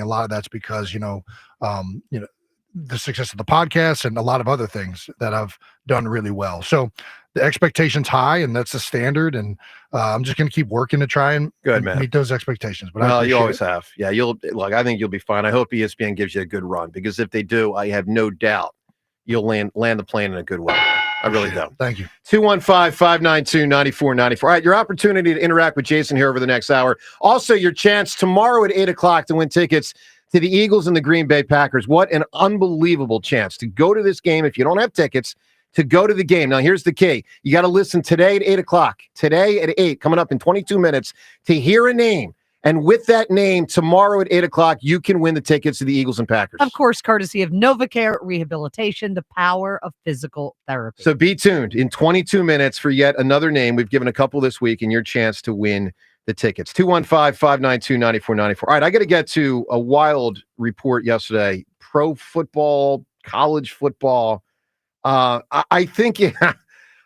a lot of that's because, the success of the podcast and a lot of other things that I've done really well. So the expectation's high, and that's the standard. And I'm just going to keep working to try and meet those expectations. But you always have. Yeah, I think you'll be fine. I hope ESPN gives you a good run, because if they do, I have no doubt you'll land the plane in a good way. I really do. Thank you. 215-592-9494. All right, your opportunity to interact with Jason here over the next hour. Also, your chance tomorrow at 8 o'clock to win tickets to the Eagles and the Green Bay Packers. What an unbelievable chance to go to this game if you don't have tickets, to go to the game. Now, here's the key. You got to listen today at 8 o'clock. Today at 8, coming up in 22 minutes, to hear a name. And with that name, tomorrow at 8 o'clock, you can win the tickets to the Eagles and Packers. Of course, courtesy of NovaCare Rehabilitation, the power of physical therapy. So be tuned in 22 minutes for yet another name. We've given a couple this week, and your chance to win the tickets. 215-592-9494. All right, I got to get to a wild report yesterday. Pro football, college football. I think, yeah.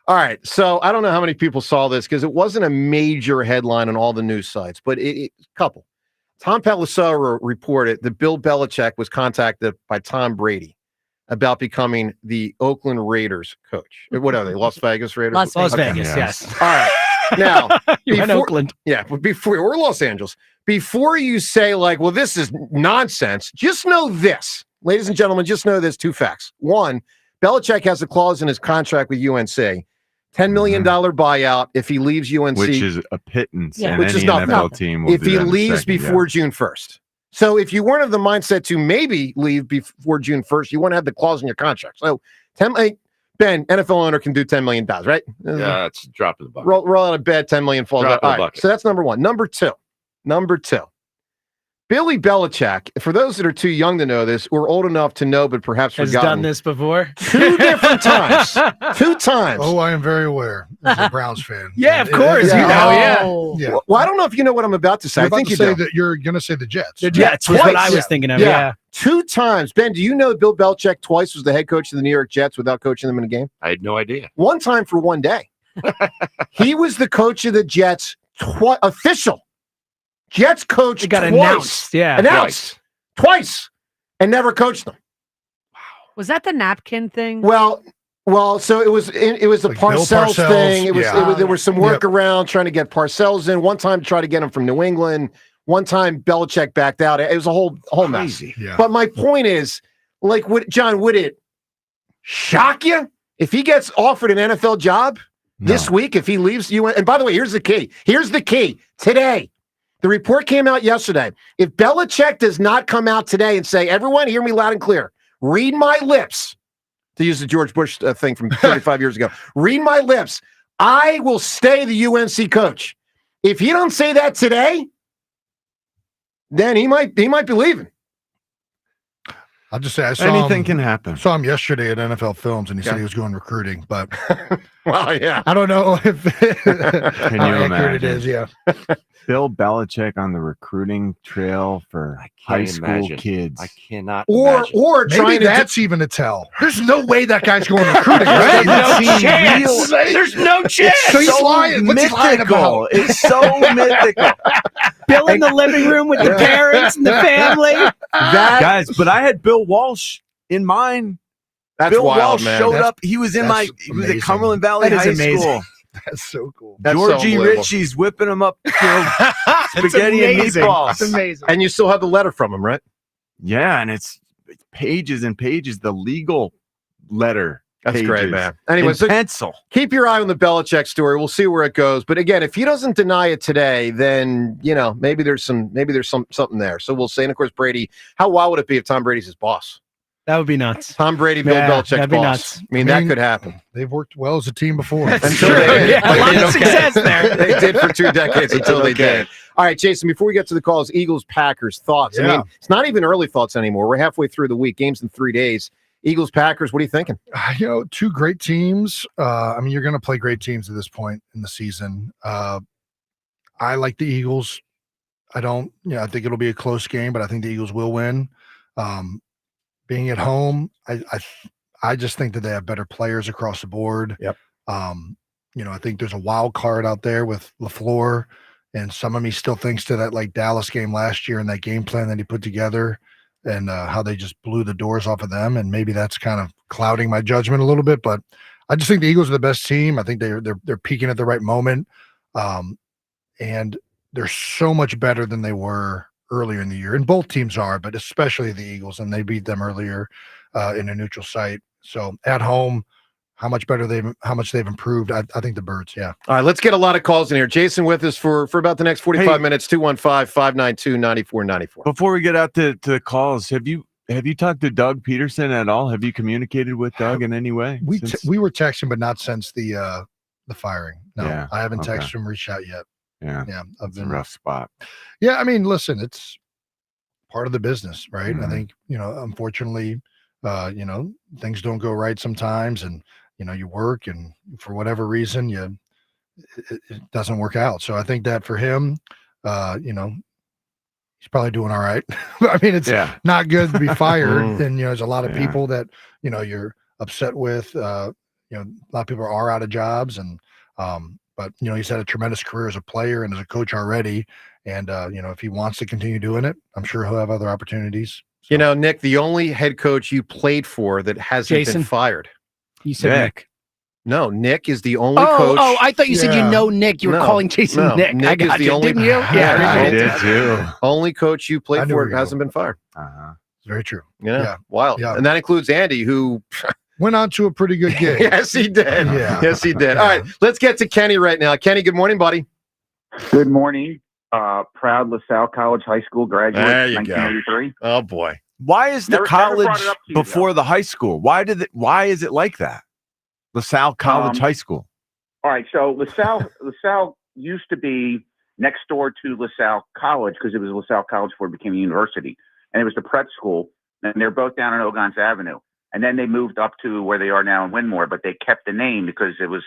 All right, so I don't know how many people saw this, because it wasn't a major headline on all the news sites, but a couple. Tom Pelissero reported that Bill Belichick was contacted by Tom Brady about becoming the Oakland Raiders coach. What are they, Las Vegas Raiders? Las Vegas, yes. All right. Now, in Oakland. Yeah, but or Los Angeles. Before you say, like, well, this is nonsense, just know this. Ladies and gentlemen, just know this, 2 facts. One, Belichick has a clause in his contract with UNC, $10 million buyout if he leaves UNC. Which is a pittance. Yeah. And Which any is nothing. NFL team will if he leaves before June 1st. So if you weren't of the mindset to maybe leave before June 1st, you want to have the clause in your contract. So Ben, NFL owner can do $10 million, right? Yeah, it's a drop in the bucket. Roll out of bed, $10 million falls out. All right, so that's number one. Number two. Billy Belichick, for those that are too young to know this, or old enough to know but perhaps Has forgotten. done this before? 2 different times. 2 times. Oh, I am very aware as a Browns fan. Yeah, of course. Yeah. You know, yeah. Yeah. Well, I don't know if you know what I'm about to say. You're I about think to you say do. that you're going to say the Jets. The Jets was what I was thinking of. Yeah. 2 times. Ben, do you know that Bill Belichick twice was the head coach of the New York Jets without coaching them in a game? I had no idea. 1 time for 1 day. He was the coach of the Jets, official. Jets coach It got twice. announced. Yeah. Announced. Twice. And never coached them. Was that the napkin thing? Well, so it was the Like Bill Parcells thing. It was, yeah. there was some work around trying to get Parcells in. 1 time to try to get him from New England. 1 time Belichick backed out. It was a whole mess. Crazy. Yeah. But my point is, like, would it shock you if he gets offered an NFL job this week, if he leaves you? And by the way, here's the key. Today, the report came out yesterday. If Belichick does not come out today and say, everyone, hear me loud and clear, read my lips, to use the George Bush thing from 35 years ago, read my lips, I will stay the UNC coach. If he don't say that today, then he might be leaving. I'll just say Anything can happen. Saw him yesterday at NFL Films, and he said he was going recruiting, but Well, yeah. I don't know if Can how you accurate it imagine? is. Yeah, Bill Belichick on the recruiting trail for high school kids. I cannot Or imagine. trying maybe to that's even a tell. There's no way that guy's going recruiting. Right? No chance. There's no chance. So he's lying. What's he lying about? It's so mythical. Bill in the living room with the parents and the family. Guys, but I had Bill Walsh in mind. That's Bill wild, Walsh man. showed That's- up. He was in that's he was at amazing. Cumberland Valley That is High amazing. School. That's so cool. That's so Georgie unbelievable. Ritchie's whipping him up, spaghetti and amazing. meatballs. It's amazing. And you still have the letter from him, right? Yeah, and it's pages and pages, the legal letter. That's pages great, man. Anyway, in so pencil. keep your eye on the Belichick story. We'll see where it goes. But again, if he doesn't deny it today, then maybe there's something there. So we'll see. And of course, Brady. How wild would it be if Tom Brady's his boss? That would be nuts. Tom Brady, Bill Yeah, Belichick's that'd be boss. nuts. I mean, that could happen. They've worked well as a team before. That's Until true. they did. Yeah, But a lot they of don't success there. They did for 2 decades until they Okay. did. All right, Jason, before we get to the calls, Eagles, Packers, thoughts. I Yeah. mean, it's not even early thoughts anymore. We're halfway through the week. Games in 3 days. Eagles, Packers, what are you thinking? 2 great teams. I mean, you're going to play great teams at this point in the season. I like the Eagles. I think it'll be a close game, but I think the Eagles will win. Being at home, I just think that they have better players across the board. Yep. I think there's a wild card out there with LaFleur And some of me still thinks to that like Dallas game last year and that game plan that he put together and how they just blew the doors off of them. And maybe that's kind of clouding my judgment a little bit, but I just think the Eagles are the best team. I think they're peaking at the right moment. And they're so much better than they were earlier in the year. And both teams are, but especially the Eagles, and they beat them earlier in a neutral site. So at home, how much they've improved. I think the Birds, yeah. All right, let's get a lot of calls in here. Jason with us for about the next 45 minutes, 215-592-9494. Before we get out to the calls, have you talked to Doug Pederson at all? Have you communicated with Doug in any way? We were texting, but not since the firing. No, Yeah, I haven't okay. texted him, reached out yet. Yeah, I've been a rough spot. Yeah, I mean, listen, it's part of the business, right? Mhm. I think, unfortunately, things don't go right sometimes, and you work, and for whatever reason, it doesn't work out. So I think that for him, he's probably doing all right. I mean, it's not good to be fired, and there's a lot of people that you're upset with. A lot of people are out of jobs, and but he's had a tremendous career as a player and as a coach already. And if he wants to continue doing it, I'm sure he'll have other opportunities. So. Nick, the only head coach you played for that hasn't been fired. You said Nick. No, Nick is the only coach. Oh, I thought you said Nick. You were calling Jason Nick. I got is you, the only, didn't you? Yeah, I did too. Only coach you played for that hasn't been fired. It's very true. Yeah. Wild. Yeah. And that includes Andy, who went on to a pretty good game. Yes, he did. Yeah. Yes, he did. All right, let's get to Kenny right now. Kenny, good morning, buddy. Good morning. Proud LaSalle College High School graduate, There you 1983. go. Oh boy. Why is the Never college brought it up to you, before the high school? Why is it like that? LaSalle College High School. All right, so LaSalle used to be next door to LaSalle College because it was LaSalle College before it became a university, and it was the prep school, and they're both down on Ogons Avenue. And then they moved up to where they are now in Winmore, but they kept the name because it was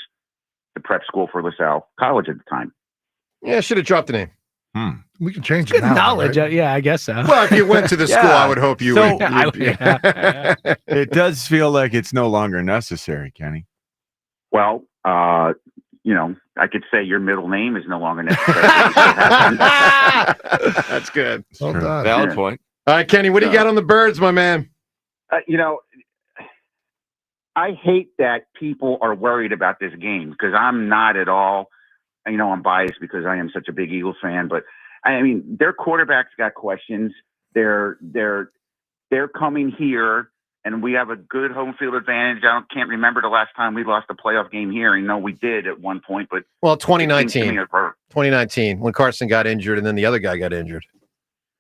the prep school for LaSalle College at the time. Yeah, should have dropped the name. We can change it Good now. knowledge. Right? Yeah, I guess so. Well, if you went to the school, I would hope you would. It does feel like it's no longer necessary, Kenny. Well, I could say your middle name is no longer necessary. That's good. Well done. Valid point. All right, Kenny, what do you got on the Birds, my man? I hate that people are worried about this game because I'm not at all. I'm biased because I am such a big Eagles fan, but I mean, their quarterback's got questions. They're coming here, and we have a good home field advantage. Can't remember the last time we lost a playoff game here. We did at one point, but 2019 when Carson got injured, and then the other guy got injured.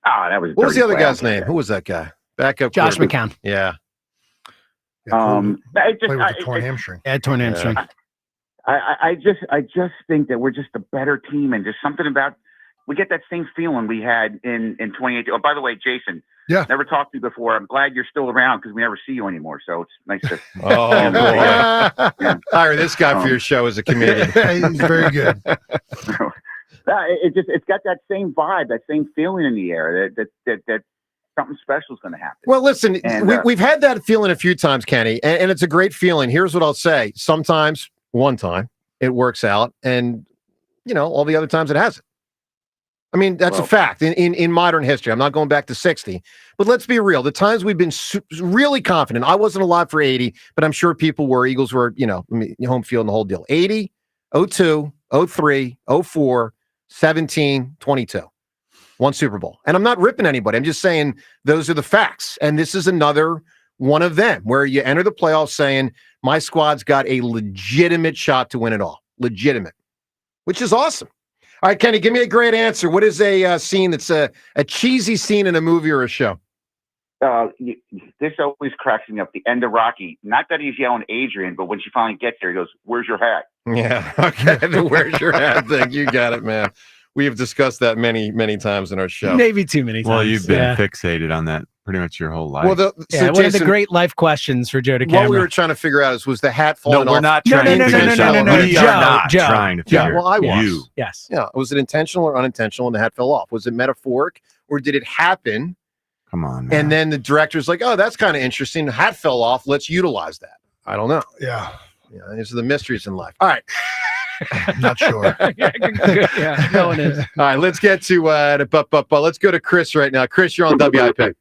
That was. What was the other guy's name? Who was that guy? Backup Josh McCown. Yeah. Played with a torn hamstring. Torn hamstring. I just think that we're just a better team, and there's something about we get that same feeling we had in 2018. Oh, by the way, Jason, never talked to you before. I'm glad you're still around because we never see you anymore. So it's nice to. Oh boy! Hire this guy for your show as a comedian. He's very good. It's got that same vibe, that same feeling in the air that something special is going to happen. Well, listen, we've had that feeling a few times, Kenny, and it's a great feeling. Here's what I'll say: sometimes. One time it works out, and all the other times it hasn't. I mean, that's a fact in modern history. I'm not going back to 60, but let's be real. The times we've been really confident. I wasn't alive for 80, but I'm sure people were. Eagles were, home field and the whole deal. 80, 02, 03, 04, 17, 22. One Super Bowl. And I'm not ripping anybody. I'm just saying those are the facts. And this is another one of them where you enter the playoffs saying, my squad's got a legitimate shot to win it all. Legitimate, which is awesome. All right, Kenny, give me a great answer. What is a scene that's a cheesy scene in a movie or a show? This always cracks me up. The end of Rocky. Not that he's yelling Adrian, but when she finally gets there, he goes, "Where's your hat?" Yeah, okay. The "where's your hat" thing. You got it, man. We have discussed that many, many times in our show. Maybe too many times. Well, you've been fixated on that pretty much your whole life. Well, one of the great life questions for Joe DeCamera. What we were trying to figure out was the hat falling off? No, we're not trying to figure this out. We are not trying to figure it out. Well, I was. You. Yes. Yeah. Was it intentional or unintentional and the hat fell off? Was it metaphoric or did it happen? Come on, man. And then the director's like, oh, that's kind of interesting. The hat fell off. Let's utilize that. I don't know. Yeah. These are the mysteries in life. All right. Not sure. Yeah, no one is. All right, let's get to let's go to Chris right now. Chris, you're on WIP.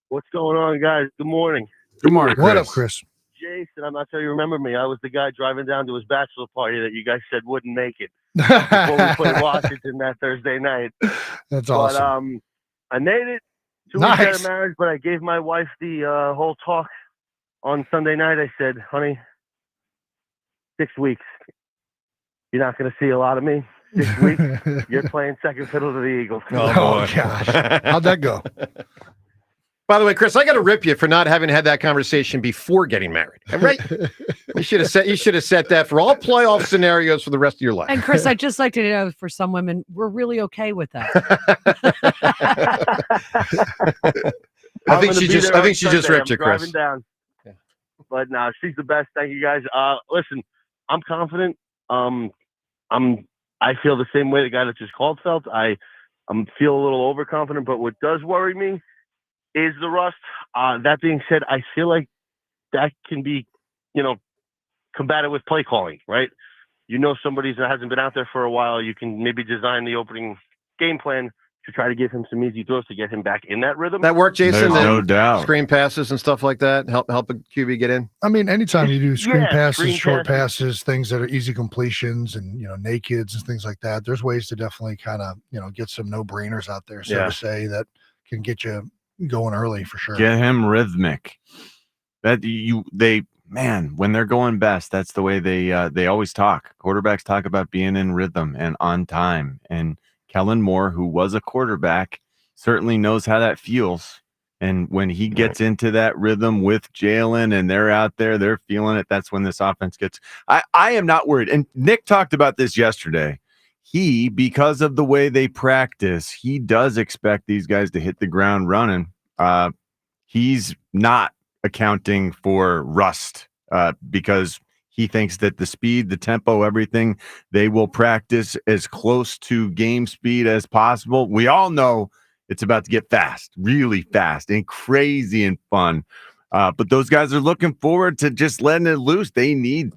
What's going on, guys? Good morning. Good morning, Chris. What up, Chris? Jason, I'm not sure you remember me. I was the guy driving down to his bachelor party that you guys said wouldn't make it before we played Washington that Thursday night. That's awesome. But I made it 2 weeks out of marriage, but I gave my wife the whole talk on Sunday night. I said, honey, 6 weeks. You're not going to see a lot of me. 6 weeks, you're playing second fiddle to the Eagles. Oh gosh. How'd that go? By the way, Chris, I got to rip you for not having had that conversation before getting married. Right? You should have set that for all playoff scenarios for the rest of your life. And Chris, I'd just like to know, for some women, we're really okay with that. I think she just ripped you, Chris. Down. Yeah. But no, she's the best. Thank you, guys. Listen, I'm confident. I feel the same way the guy that just called felt. I feel a little overconfident, but what does worry me is the rust. That being said, I feel like that can be, combated with play calling, right? Somebody that hasn't been out there for a while, you can maybe design the opening game plan to try to give him some easy throws to get him back in that rhythm. That worked, Jason? There's no doubt. Screen passes and stuff like that help a QB get in? I mean, anytime you do screen passes, short passes. passes, things that are easy completions and, nakeds and things like that, there's ways to definitely kind of, get some no-brainers out there, so to say, that can get you going early for sure. Get him rhythmic. When they're going best, that's the way they always talk. Quarterbacks talk about being in rhythm and on time. And Kellen Moore, who was a quarterback, certainly knows how that feels. And when he gets into that rhythm with Jalen and they're out there, they're feeling it. That's when this offense gets. I am not worried. And Nick talked about this yesterday. Because of the way they practice, he does expect these guys to hit the ground running. He's not accounting for rust because he thinks that the speed, the tempo, everything, they will practice as close to game speed as possible. We all know it's about to get fast, really fast and crazy and fun. But those guys are looking forward to just letting it loose. They need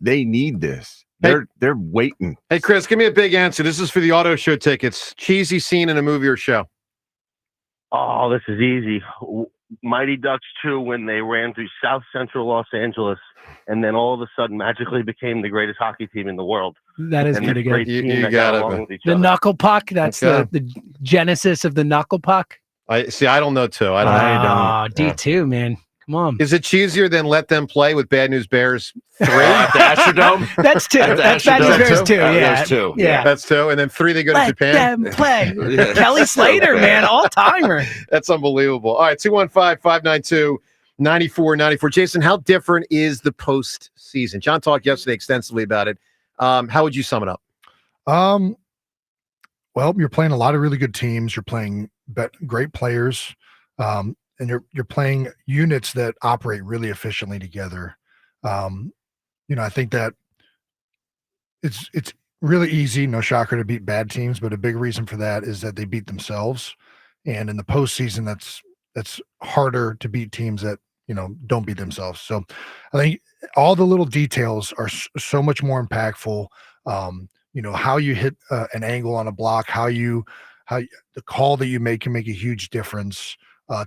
this. They're waiting. Hey, Chris, give me a big answer. This is for the auto show tickets. Cheesy scene in a movie or show. Oh, this is easy. Mighty Ducks 2, when they ran through South Central Los Angeles and then all of a sudden magically became the greatest hockey team in the world. That is pretty good. You got it. The knuckle puck, that's the genesis of the knuckle puck. I don't know, too. I don't. D2, man. Come on. Is it cheesier than Let Them Play with Bad News Bears 3? At the Astrodome? That's 2. That's Bad News Bears 2. Yeah. That's 2. Yeah. That's 2. And then 3, they go to Japan. Let them play. Kelly Slater, man. All-timer. That's unbelievable. All right, 215-592-9494. Jason, how different is the postseason? John talked yesterday extensively about it. How would you sum it up? Well, you're playing a lot of really good teams. You're playing great players. And you're playing units that operate really efficiently together. I think that it's really easy, no shocker, to beat bad teams, but a big reason for that is that they beat themselves. And in the postseason, that's harder to beat teams that don't beat themselves. So I think all the little details are so much more impactful. How you hit an angle on a block, how the call that you make can make a huge difference.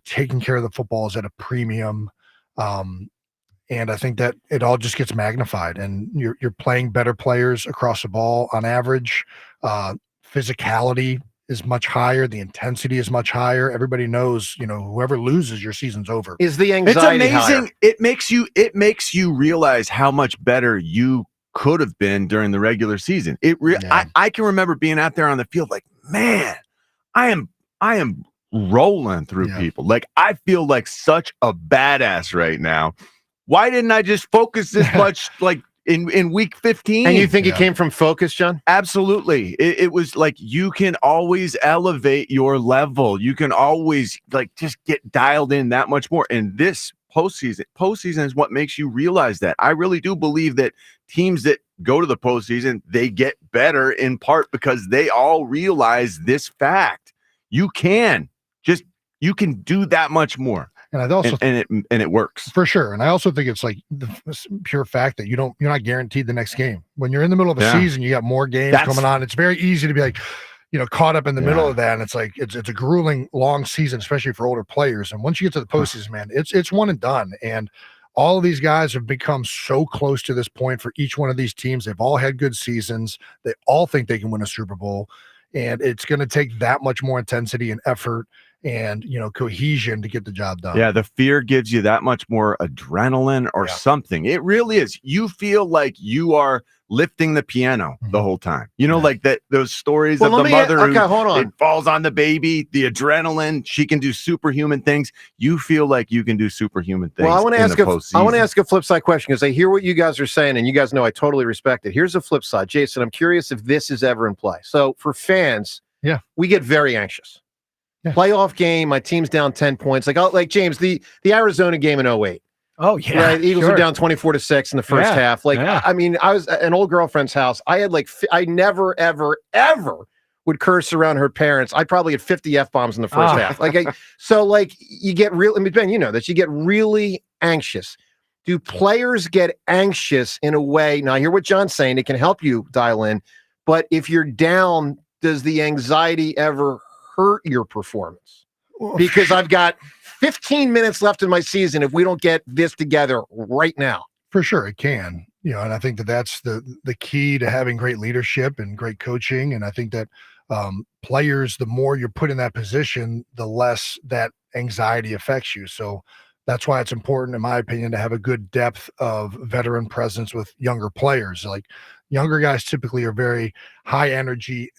Taking care of the football is at a premium. And I think that it all just gets magnified, and you're playing better players across the ball on average. Physicality is much higher. The intensity is much higher. Everybody knows, whoever loses, your season's over. Is the anxiety It's amazing. Higher? It makes you realize how much better you could have been during the regular season. I can remember being out there on the field like, man, I am rolling through people. Like, I feel like such a badass right now. Why didn't I just focus this much like in week 15? And you think it came from focus, John? Absolutely. It was like, you can always elevate your level. You can always just get dialed in that much more. And this postseason is what makes you realize that. I really do believe that teams that go to the postseason, they get better in part because they all realize this fact. You can do that much more. And I also and it works for sure. And I also think it's like the pure fact that you're not guaranteed the next game. When you're in the middle of a season, you got more games coming on. It's very easy to be like, caught up in the middle of that. And it's like, it's a grueling long season, especially for older players. And once you get to the postseason, man, it's one and done. And all of these guys have become so close to this point for each one of these teams. They've all had good seasons. They all think they can win a Super Bowl. And it's going to take that much more intensity and effort and, cohesion to get the job done. Yeah, the fear gives you that much more adrenaline or something. It really is. You feel like you are lifting the piano the whole time. Like that those stories of the mother who it falls on the baby, the adrenaline, she can do superhuman things. You feel like you can do superhuman things. Well, I want to ask a flip side question because I hear what you guys are saying, and you guys know I totally respect it. Here's a flip side. Jason, I'm curious if this is ever in play. So for fans, we get very anxious. Yeah. Playoff game, my team's down 10 points. Like James, the Arizona game in 2008. Oh, yeah. Right? Eagles were down 24-6 in the first half. I mean, I was at an old girlfriend's house. I had I never, ever, ever would curse around her parents. I probably had 50 F-bombs in the first half. You get real, Ben, you know this, you get really anxious. Do players get anxious in a way? Now, I hear what John's saying. It can help you dial in. But if you're down, does the anxiety ever hurt your performance? Because I've got 15 minutes left in my season if we don't get this together right now. For sure, it can. And I think that's the key to having great leadership and great coaching. And I think that players, the more you're put in that position, the less that anxiety affects you. So that's why it's important, in my opinion, to have a good depth of veteran presence with younger players. Like younger guys typically are very high energy,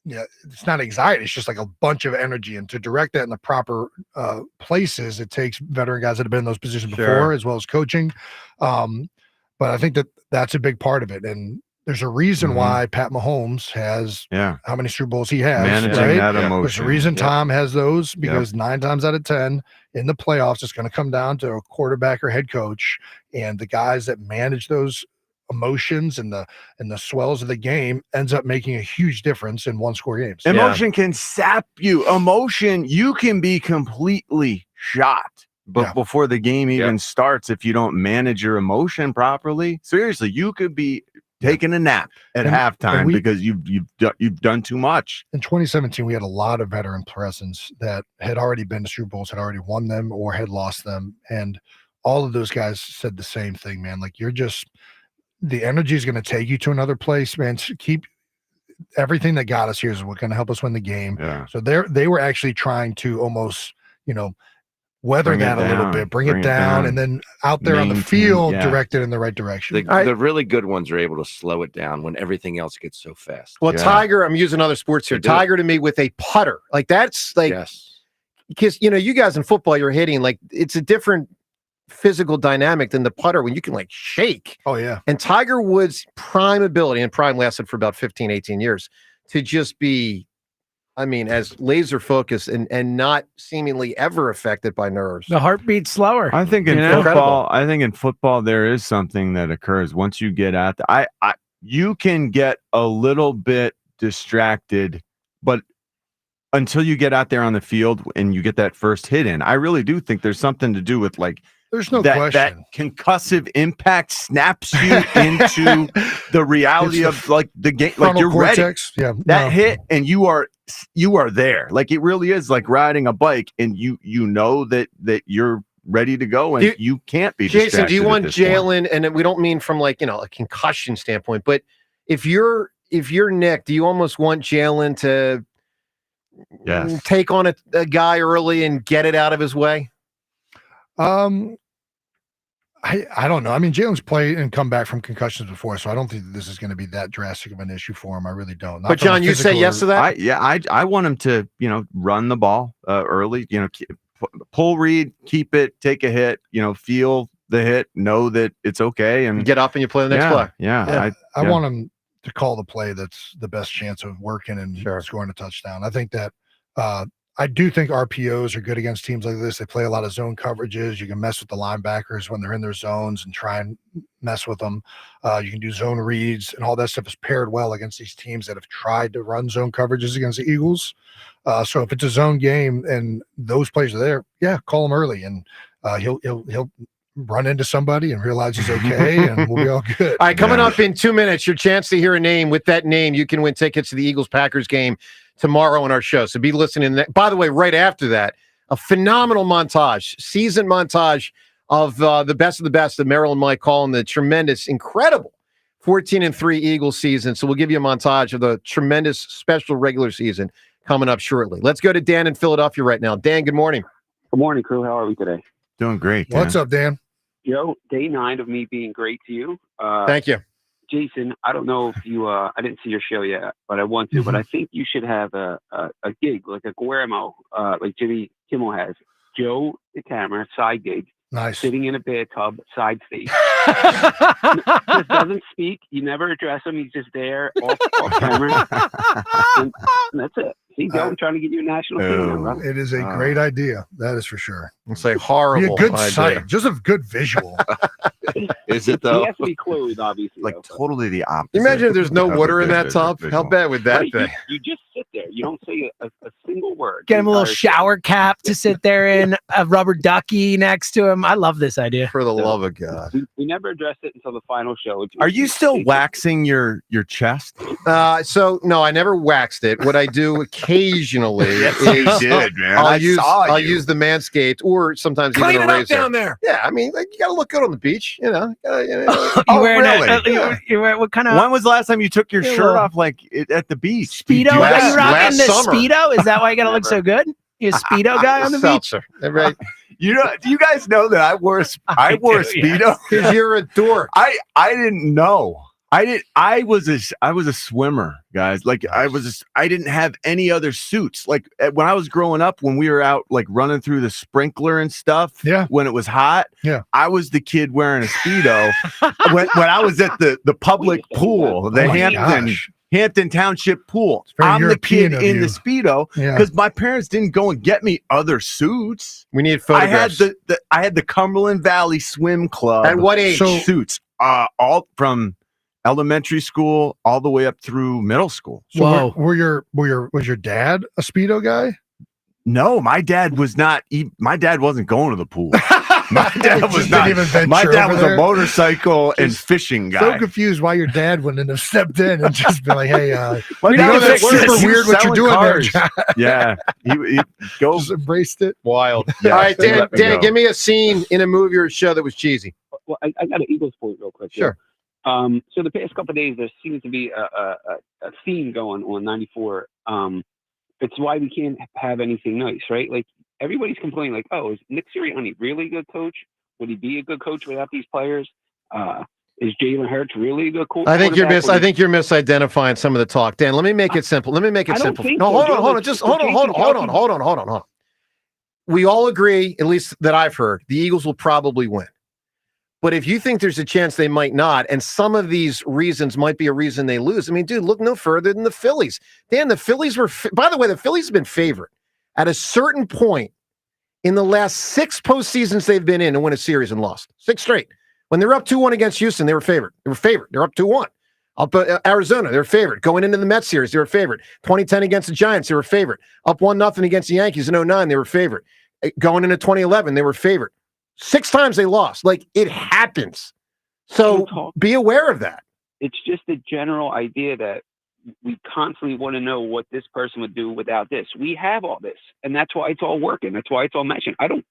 it's not anxiety. It's just like a bunch of energy, and to direct that in the proper places, it takes veteran guys that have been in those positions before, as well as coaching. But I think that's a big part of it. And there's a reason why Pat Mahomes has how many Super Bowls he has. Managing that emotion. There's a reason Tom has those, because 9 times out of 10 in the playoffs, it's going to come down to a quarterback or head coach, and the guys that manage those emotions and the swells of the game ends up making a huge difference in one-score games. Emotion can sap you. Emotion, you can be completely shot before the game even starts if you don't manage your emotion properly. Seriously, you could be taking a nap at halftime because you've done too much. In 2017, we had a lot of veteran presence that had already been to Super Bowls, had already won them or had lost them, and all of those guys said the same thing, man. Like, the energy is going to take you to another place, man. So keep everything that got us here is what's going to help us win the game. Yeah. So they were actually trying to almost, weather that a little bit, bring it down, and then out there on the field, direct it in the right direction. The really good ones are able to slow it down when everything else gets so fast. Well, Tiger, I'm using other sports here. Tiger to me with a putter, that's because you guys in football, you're hitting it's a different physical dynamic than the putter when you can shake. Oh yeah. And Tiger Woods' prime ability, and prime lasted for about 15, 18 years, to just be, as laser focused and not seemingly ever affected by nerves. The heartbeat slower. I think in football, there is something that occurs once you get at you can get a little bit distracted, but until you get out there on the field and you get that first hit in, I really do think there's something to do with there's no question. That concussive impact snaps you into the reality of the game. You're cortex. Ready. Yeah. Hit, and you are there. It really is like riding a bike, and you know that you're ready to go, and you can't be distracted. Jason, do you want Jalen? And we don't mean from a concussion standpoint, but if you're Nick, do you almost want Jalen to take on a guy early and get it out of his way? I don't know. Jalen's played and come back from concussions before, so I don't think that this is going to be that drastic of an issue for him. I really don't. But John, you say yes to that? I want him to, run the ball early, pull read, keep it, take a hit, feel the hit, know that it's okay, and get up and you play the next play. Yeah. I want him to call the play that's the best chance of working and scoring a touchdown. I think that I do think RPOs are good against teams like this. They play a lot of zone coverages. You can mess with the linebackers when they're in their zones and try and mess with them. You can do zone reads, and all that stuff is paired well against these teams that have tried to run zone coverages against the Eagles. So if it's a zone game and those plays are there, yeah, call him early, and he'll run into somebody and realize he's okay, and we'll be all good. All right, coming up in 2 minutes, your chance to hear a name. With that name, you can win tickets to the Eagles-Packers game tomorrow on our show. So be listening. By the way, right after that, a phenomenal montage, season montage of the best of Merrill and Mike calling the tremendous, incredible 14-3 Eagles season. So we'll give you a montage of the tremendous special regular season coming up shortly. Let's go to Dan in Philadelphia right now. Dan, good morning. Good morning, crew. How are we today? Doing great. Dan. What's up, Dan? Joe, day 9 of me being great to you. Thank you. Jason, I don't know if you, I didn't see your show yet, but I want to. But I think you should have a gig, like a Guillermo, like Jimmy Kimmel has. Joe, the camera, side gig. Nice. Sitting in a bathtub, side stage. Just doesn't speak. You never address him. He's just there, off camera. And that's it. See, Joe, I'm trying to get you a national team. Bro. It is a great idea. That is for sure. It's a horrible Be a good idea. sight, just a good visual. Is it He though? has to be clothed, obviously. Like though. totally the opposite. You imagine if there's no of water a in that good tub? visual. How bad would that Right, be? you just sit there. You don't say a single word. Get him a little The entire shower cap to sit there in, a rubber ducky next to him. I love this idea. For the love of God. We never addressed it until the final show. Are you still waxing your chest? So no, I never waxed it. What I do occasionally is did, man. I'll use the Manscaped or sometimes Clean even it a up razor. down there. Yeah, I mean, like, you gotta look good on the beach, you know. You Oh, wearing really? you wear what kind of When was the last time you took your Yeah, shirt well- off like at the beach? Speedo? Last- Are you rocking last the summer. Speedo? Is that why you gotta look so good? You a Speedo guy on the beach? Seltzer. Right? You know? Do you guys know that I wore a I Speedo? do, yes. Because you're a dork. I didn't know. I was a swimmer, guys. Like I didn't have any other suits. Like when I was growing up, when we were out like running through the sprinkler and stuff. Yeah. When it was hot. Yeah. I was the kid wearing a Speedo when I was at the public pool, the Oh my Hampton gosh. Hampton Township pool. very I'm the kid European of in you. the Speedo Yeah. because my parents didn't go and get me other suits. We need I had photographs. I had the Cumberland Valley Swim Club. At what age? So- Suits? All from elementary school all the way up through middle school. So Whoa. was your dad a Speedo guy? No, my dad was not. My dad wasn't going to the pool. My dad was Just not. didn't even venture My dad over was there? a motorcycle and Just fishing So guy. confused why your dad wouldn't have stepped in and just been like, "Hey, My you dad know was that's like, super he was weird what you're selling doing cars. there, John." Yeah, he go Just embraced it. Wild. Yeah, All right, they Dan, let me go. give me a scene in a movie or a show that was cheesy. Well, I got an Eagles point real quick. Sure. So the past couple of days, there seems to be a theme going on 94. It's why we can't have anything nice, right? Like everybody's complaining, like, "Oh, is Nick Sirianni really a good coach? Would he be a good coach without these players? Is Jalen Hurts really a good coach?" I think you're misidentifying some of the talk, Dan. Let me make it simple. Let me make it I don't simple. think No, so, hold on, Joe. hold on. Just hold on, Jason hold on. We all agree, at least that I've heard, the Eagles will probably win. But if you think there's a chance they might not, and some of these reasons might be a reason they lose, I mean, dude, look no further than the Phillies. Dan, the Phillies were, by the way, the Phillies have been favored at a certain point in the last 6 postseasons they've been in to win a series and lost. 6 straight. When they were up 2-1 against Houston, they were favored. They're up 2-1. Up Arizona, they're favored. Going into the Mets series, they were favored. 2010 against the Giants, they were favored. Up 1-0 against the Yankees in 2009, they were favored. Going into 2011, they were favored. 6 times they lost. Like, it happens. So be aware of that. It's just a general idea that we constantly want to know what this person would do without this. We have all this, and that's why it's all working. That's why it's all matching. I don't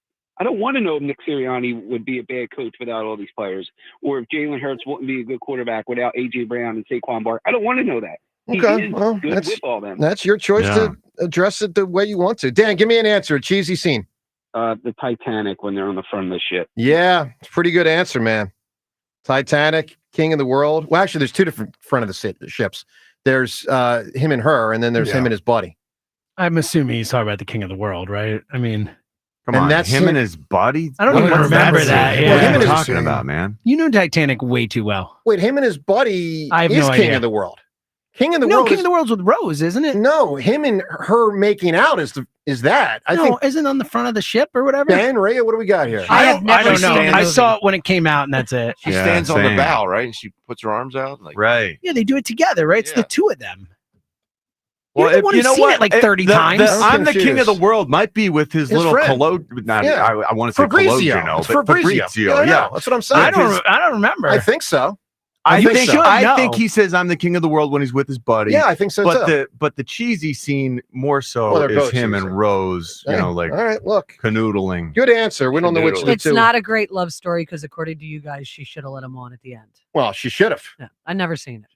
want to know if Nick Sirianni would be a bad coach without all these players, or if Jalen Hurts wouldn't be a good quarterback without A.J. Brown and Saquon Barkley. I don't want to know that. He Okay, is well, good with all them. That's your choice to address it the way you want to. Dan, give me an answer. A cheesy scene. The Titanic when they're on the front of the ship. Yeah, it's a pretty good answer, man. Titanic, King of the World. Well, actually, there's 2 different front of the ships. There's him and her, and then there's him and his buddy. I'm assuming he's talking about the King of the World, right? I mean, Come And on, that's him it. and his buddy. I don't even What's remember scene? that, What yeah. are Him you and his- talking about, man? you know Titanic way too well. Wait, him and his buddy I have is no King idea. of the World. King of the No, World. King of the World's with Rose, isn't it? No, him and her making out is that. I think isn't on the front of the ship or whatever. Ben, Rhea, what do we got here? I have never I don't know. seen the I movie. saw it when it came out, and that's it. She Yeah, stands on the same. bow, right? And she puts her arms out. Like, Right. Yeah, they do it together, right? It's Yeah. the two of them. Well, You're the one who's seen it like 30 times. I'm I'm the king of the confused. world might be with his little friend. collo. Not, Yeah. I want to say Fabrizio. collo, It's but Fabrizio. Yeah, that's what I'm saying. I don't remember. I think so. I You think should I know. think he says I'm the king of the world when he's with his buddy. Yeah, I think so too. But the cheesy scene more so Well, they're is both him cheesy. and Rose. You Hey, know, like all right, look, canoodling. good answer. We don't know which of the It's two. not a great love story because, according to you guys, she should have let him on at the end. Well, she should have. Yeah, I never seen it.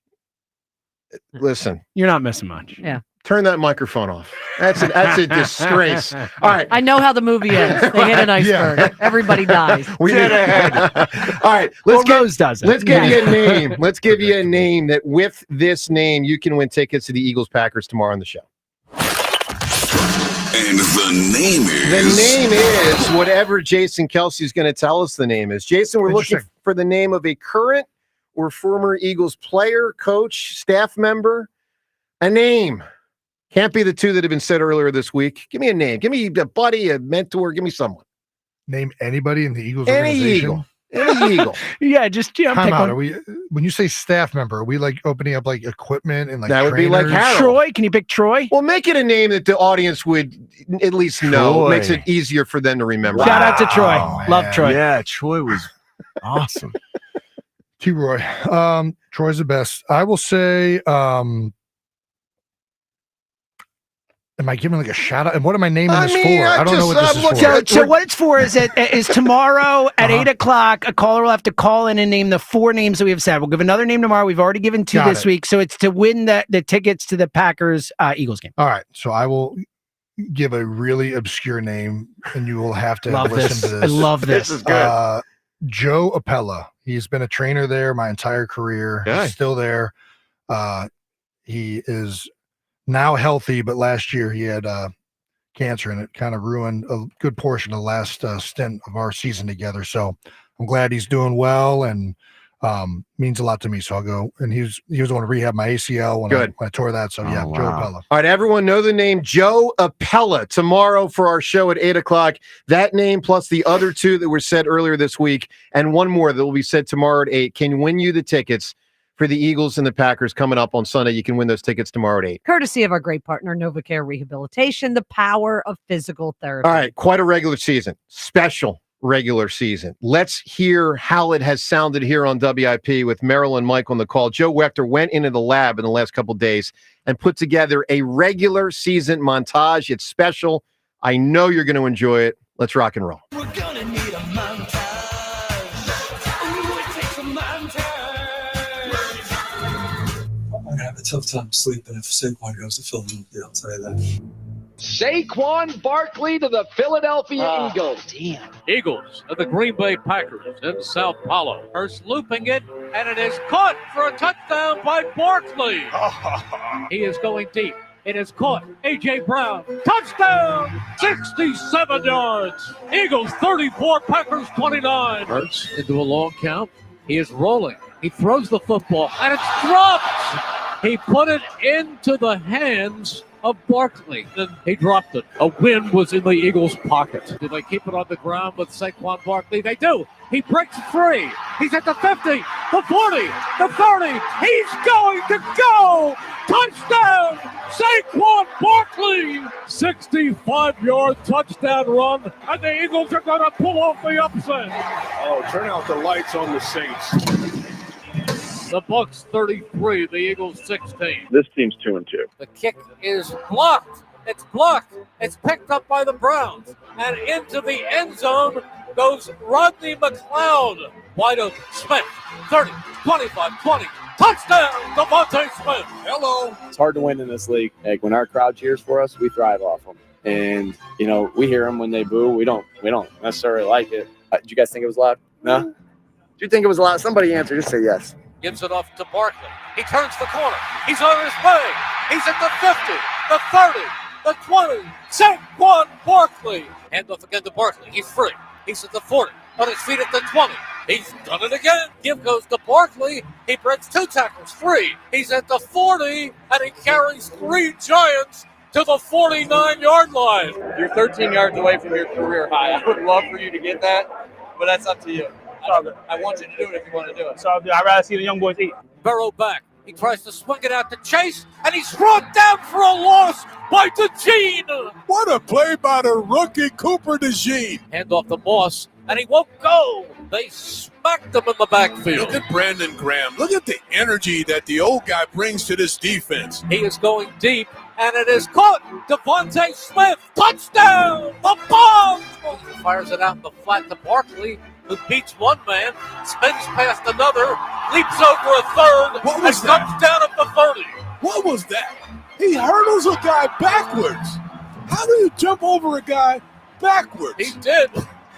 Listen, You're not missing much. Yeah. turn that microphone off. That's a disgrace. All right. I know how the movie ends. They hit an iceberg. Everybody dies. We Dead need- ahead. All right, Well, Rose does it. let's give you a name. Let's give you a name that with this name you can win tickets to the Eagles Packers tomorrow on the show. And the name The is. name is whatever Jason Kelce is going to tell us the name is. Jason, we're looking Interesting. for the name of a current or former Eagles player, coach, staff member. A name. Can't be the two that have been said earlier this week. Give me a name. Give me a buddy, a mentor. Give me someone. Name anybody in the Eagles Any organization. Eagle. Any Eagle. Yeah, just Time pick out. one. Are we when you say staff member? Are we like opening up like equipment and like That would be like trainers? Harold. Troy, can you pick Troy? Well, make it a name that the audience would at least know. Troy. Makes it easier for them to remember. Shout out to Troy. Wow, Love man. Troy. Yeah, Troy was awesome. T-Roy. Troy's the best. I will say, am I giving like a shout out? And what am I naming I this mean, for? I don't know what this I'm is looking for. at- So what it's for is tomorrow at Uh-huh. 8:00, a caller will have to call in and name the 4 names that we have said. We'll give another name tomorrow. We've already given 2 Got this it. week. So it's to win the tickets to the Packers Eagles game. All right. So I will give a really obscure name and you will have to Love listen this. to this. I love this. This is good. Joe Appella. He's been a trainer there my entire career. Okay. He's still there. He is now healthy, but last year he had cancer and it kind of ruined a good portion of the last stint of our season together. So I'm glad he's doing well and means a lot to me. So I'll go. And he was the one to rehab my ACL when I tore that. So yeah, Oh, Joe wow. Appella. All right, everyone know the name Joe Appella tomorrow for our show at 8:00. That name plus the other 2 that were said earlier this week and one more that will be said tomorrow at 8 can win you the tickets for the Eagles and the Packers coming up on Sunday. You can win those tickets tomorrow at 8. Courtesy of our great partner, NovaCare Rehabilitation, the power of physical therapy. All right, quite a regular season. Special regular season. Let's hear how it has sounded here on WIP with Merrill and Mike on the call. Joe Wechter went into the lab in the last couple of days and put together a regular season montage. It's special. I know you're going to enjoy it. Let's rock and roll. We're gonna need a montage. Ooh, it takes a montage. I'm gonna have a tough time sleeping if Saquon goes to Philadelphia. I'll tell you that. Saquon Barkley to the Philadelphia Eagles. Eagles of the Green Bay Packers in Sao Paulo. Hurst looping it, and it is caught for a touchdown by Barkley. He is going deep. It is caught. A.J. Brown. Touchdown! 67 yards. Eagles 34, Packers 29. Hurts into a long count. He is rolling. He throws the football, and it's dropped. He put it into the hands of Barkley. Then he dropped it. A wind was in the Eagles' pocket. Do they keep it on the ground with Saquon Barkley? They do. He breaks free. He's at the 50, the 40, the 30. He's going to go. Touchdown, Saquon Barkley. 65-yard touchdown run, and the Eagles are going to pull off the upset. Oh, turn out the lights on the Saints. The Bucs 33, the Eagles 16. This team's 2-2. The kick is blocked. It's blocked. It's picked up by the Browns. And into the end zone goes Rodney McLeod. Wide open. Smith, 30, 25, 20. Touchdown, Devontae Smith. Hello. It's hard to win in this league. Like when our crowd cheers for us, we thrive off them. And, you know, we hear them when they boo. We don't necessarily like it. Did you guys think it was loud? No? Did you think it was loud? Somebody answer. Just say yes. Gives it off to Barkley. He turns the corner. He's on his way. He's at the 50, the 30, the 20. Saquon Barkley. Hand off again to Barkley. He's free. He's at the 40, On his feet at the 20. He's done it again. Give goes to Barkley. He breaks 2 tackles, 3. He's at the 40, and he carries 3 Giants to the 49-yard line. You're 13 yards away from your career high. I would love for you to get that, but that's up to you. I want you to do it if you want to do it. So I'd rather see the young boys eat. Burrow back. He tries to swing it out to Chase, and he's brought down for a loss by DeJean. What a play by the rookie Cooper DeJean. Hand off to Moss, and he won't go. They smacked him in the backfield. Look at Brandon Graham. Look at the energy that the old guy brings to this defense. He is going deep, and it is caught. Devontae Smith, touchdown! The bomb! Fires it out in the flat to Barkley, who beats one man, spins past another, leaps over a third, and comes down at the 30. What was that? He hurdles a guy backwards. How do you jump over a guy backwards? He did.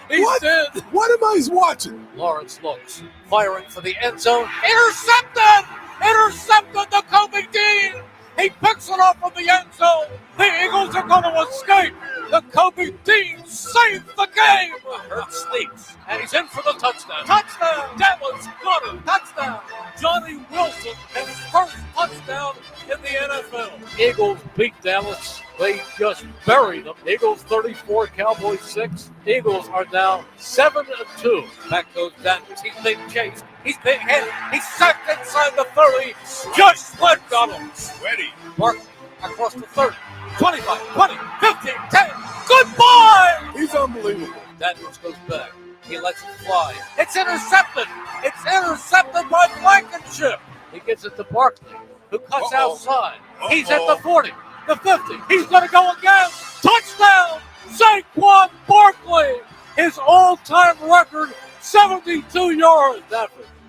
He did. What am I watching? Lawrence looks, firing for the end zone. Intercepted! Intercepted the Kobe Dean! He picks it off from the end zone. The Eagles are going to escape. The Kobe Dean saved the game. Hurt sneaks, and he's in for the touchdown. Touchdown! Dallas Goddard, touchdown! Johnny Wilson, his first touchdown in the NFL. Eagles beat Dallas. They just buried them. Eagles 34, Cowboys 6. Eagles are now 7-2. Back goes down. He's big chase. He's big hit. He's sacked inside the 30. Just Sled got him. Sweaty. Barkley across the 30. 25, 20, 15, 10. Goodbye! He's unbelievable. Daniels goes back. He lets it fly. It's intercepted. It's intercepted by Blankenship. He gives it to Barkley, who cuts outside. He's at the 40, the 50. He's going to go again. Touchdown! Saquon Barkley, his all-time record, 72 yards.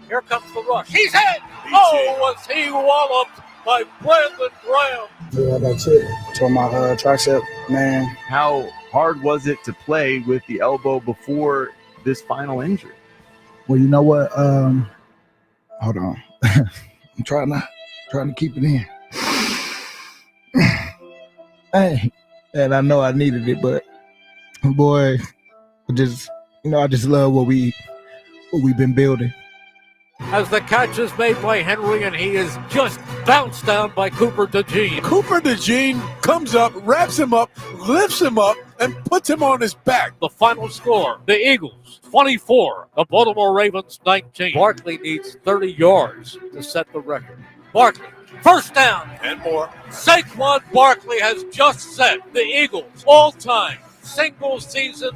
Here comes the rush. He's hit. Oh, was he walloped by Brandon Graham. Yeah, I got hit. Tore my tricep, man. How hard was it to play with the elbow before this final injury? Well, you know what? Hold on. I'm trying to keep it in. Hey, and I know I needed it, but boy, I just love what we've been building. As the catch is made by Henry, and he is just bounced down by Cooper DeJean. Cooper DeJean comes up, wraps him up, lifts him up, and puts him on his back. The final score, the Eagles 24, the Baltimore Ravens 19. Barkley needs 30 yards to set the record. Barkley, first down. And more. Saquon Barkley has just set the Eagles' all-time single-season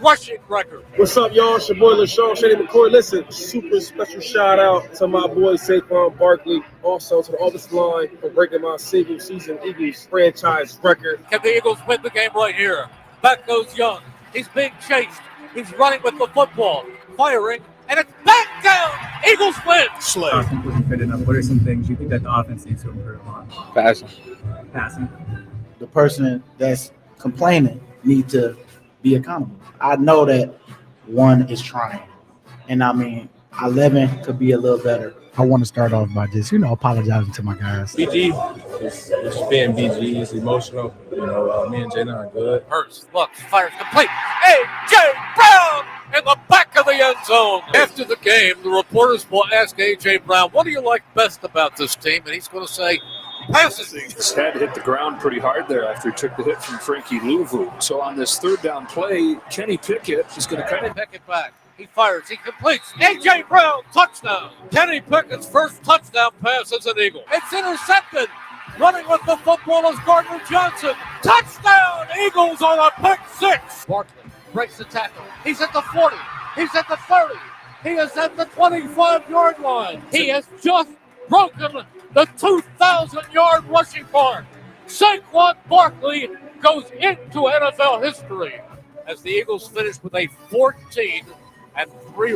rushing record. What's up, y'all? It's your boy LaShawn Shady McCoy. Listen, super special shout out to my boy Saquon Barkley, also to the offensive line for breaking my single-season Eagles franchise record. Can the Eagles win the game right here? Back goes Young. He's being chased. He's running with the football, firing, and it's back down. Eagles win. Slay. What are some things you think that the offense needs to improve on? Passing. The person that's complaining needs to be accountable. I know that one is trying, and 11 could be a little better. I want to start off by just, apologizing to my guys. BG is being BG. It's emotional. Me and Jalen are good. Hurts, looks, fires complete. A.J. Brown in the back of the end zone. After the game, the reporters will ask A.J. Brown, what do you like best about this team? And he's going to say, passing. His head hit the ground pretty hard there after he took the hit from Frankie Louvu. So on this third down play, Kenny Pickett is going to come in. Pickett back. He fires. He completes. A.J. Brown, touchdown. Kenny Pickett's first touchdown pass as an Eagle. It's intercepted. Running with the football is Gardner Johnson. Touchdown. Eagles on a pick six. Barkley breaks the tackle. He's at the 40. He's at the 30. He is at the 25-yard line. He has just broken the 2,000-yard rushing mark. Saquon Barkley goes into NFL history as the Eagles finish with a 14-3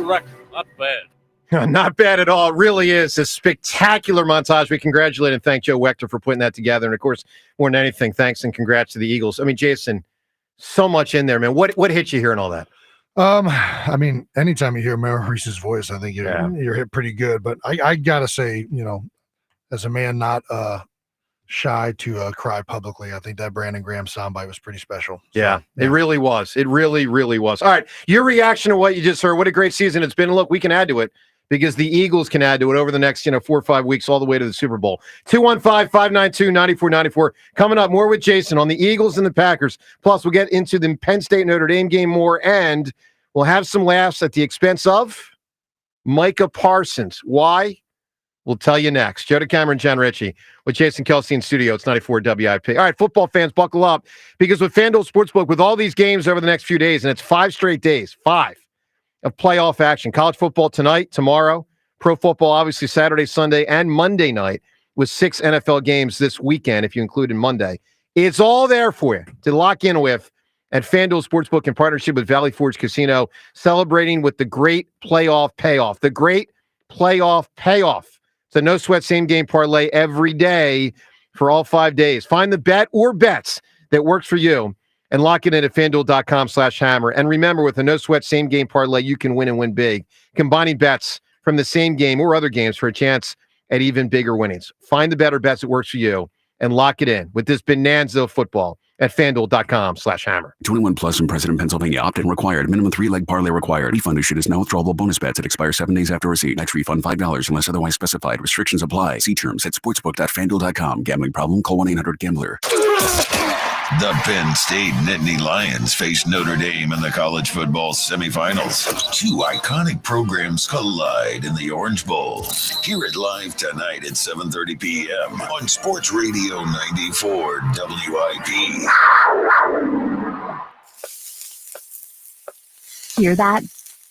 record. Not bad. Not bad at all. It really is a spectacular montage. We congratulate and thank Joe Wechter for putting that together. And, of course, more than anything, thanks and congrats to the Eagles. Jason, so much in there, man. What hit you hearing all that? Anytime you hear Maurice's voice, I think you're hit pretty good. But I got to say, as a man not shy to cry publicly. I think that Brandon Graham soundbite was pretty special. Yeah, it really was. It really, really was. All right, your reaction to what you just heard. What a great season it's been. Look, we can add to it because the Eagles can add to it over the next 4 or 5 weeks all the way to the Super Bowl. 215-592-9494. Coming up, more with Jason on the Eagles and the Packers. Plus, we'll get into the Penn State-Notre Dame game more, and we'll have some laughs at the expense of Micah Parsons. Why? We'll tell you next. Joe DeCamera, John Ritchie with Jason Kelce in studio. It's 94 WIP. All right, football fans, buckle up because with FanDuel Sportsbook, with all these games over the next few days, and it's 5 straight days, 5 of playoff action. College football tonight, tomorrow. Pro football, obviously, Saturday, Sunday, and Monday night with 6 NFL games this weekend, if you include in Monday. It's all there for you to lock in with at FanDuel Sportsbook in partnership with Valley Forge Casino, celebrating with the great playoff payoff. The great playoff payoff. It's a no-sweat same-game parlay every day for all 5 days. Find the bet or bets that works for you and lock it in at FanDuel.com/hammer. And remember, with a no-sweat same-game parlay, you can win and win big, combining bets from the same game or other games for a chance at even bigger winnings. Find the bet or bets that works for you and lock it in with this bonanza of football at FanDuel.com/hammer. 21 plus in President, Pennsylvania. Opt-in required. Minimum 3-leg parlay required. Refund issued as no withdrawable bonus bets that expire 7 days after receipt. Next refund $5 unless otherwise specified. Restrictions apply. See terms at sportsbook.fanduel.com. Gambling problem? Call 1-800-GAMBLER. The Penn State Nittany Lions face Notre Dame in the college football semifinals. 2 iconic programs collide in the Orange Bowl. Hear it live tonight at 7:30 p.m. on Sports Radio 94 WIP. Hear that?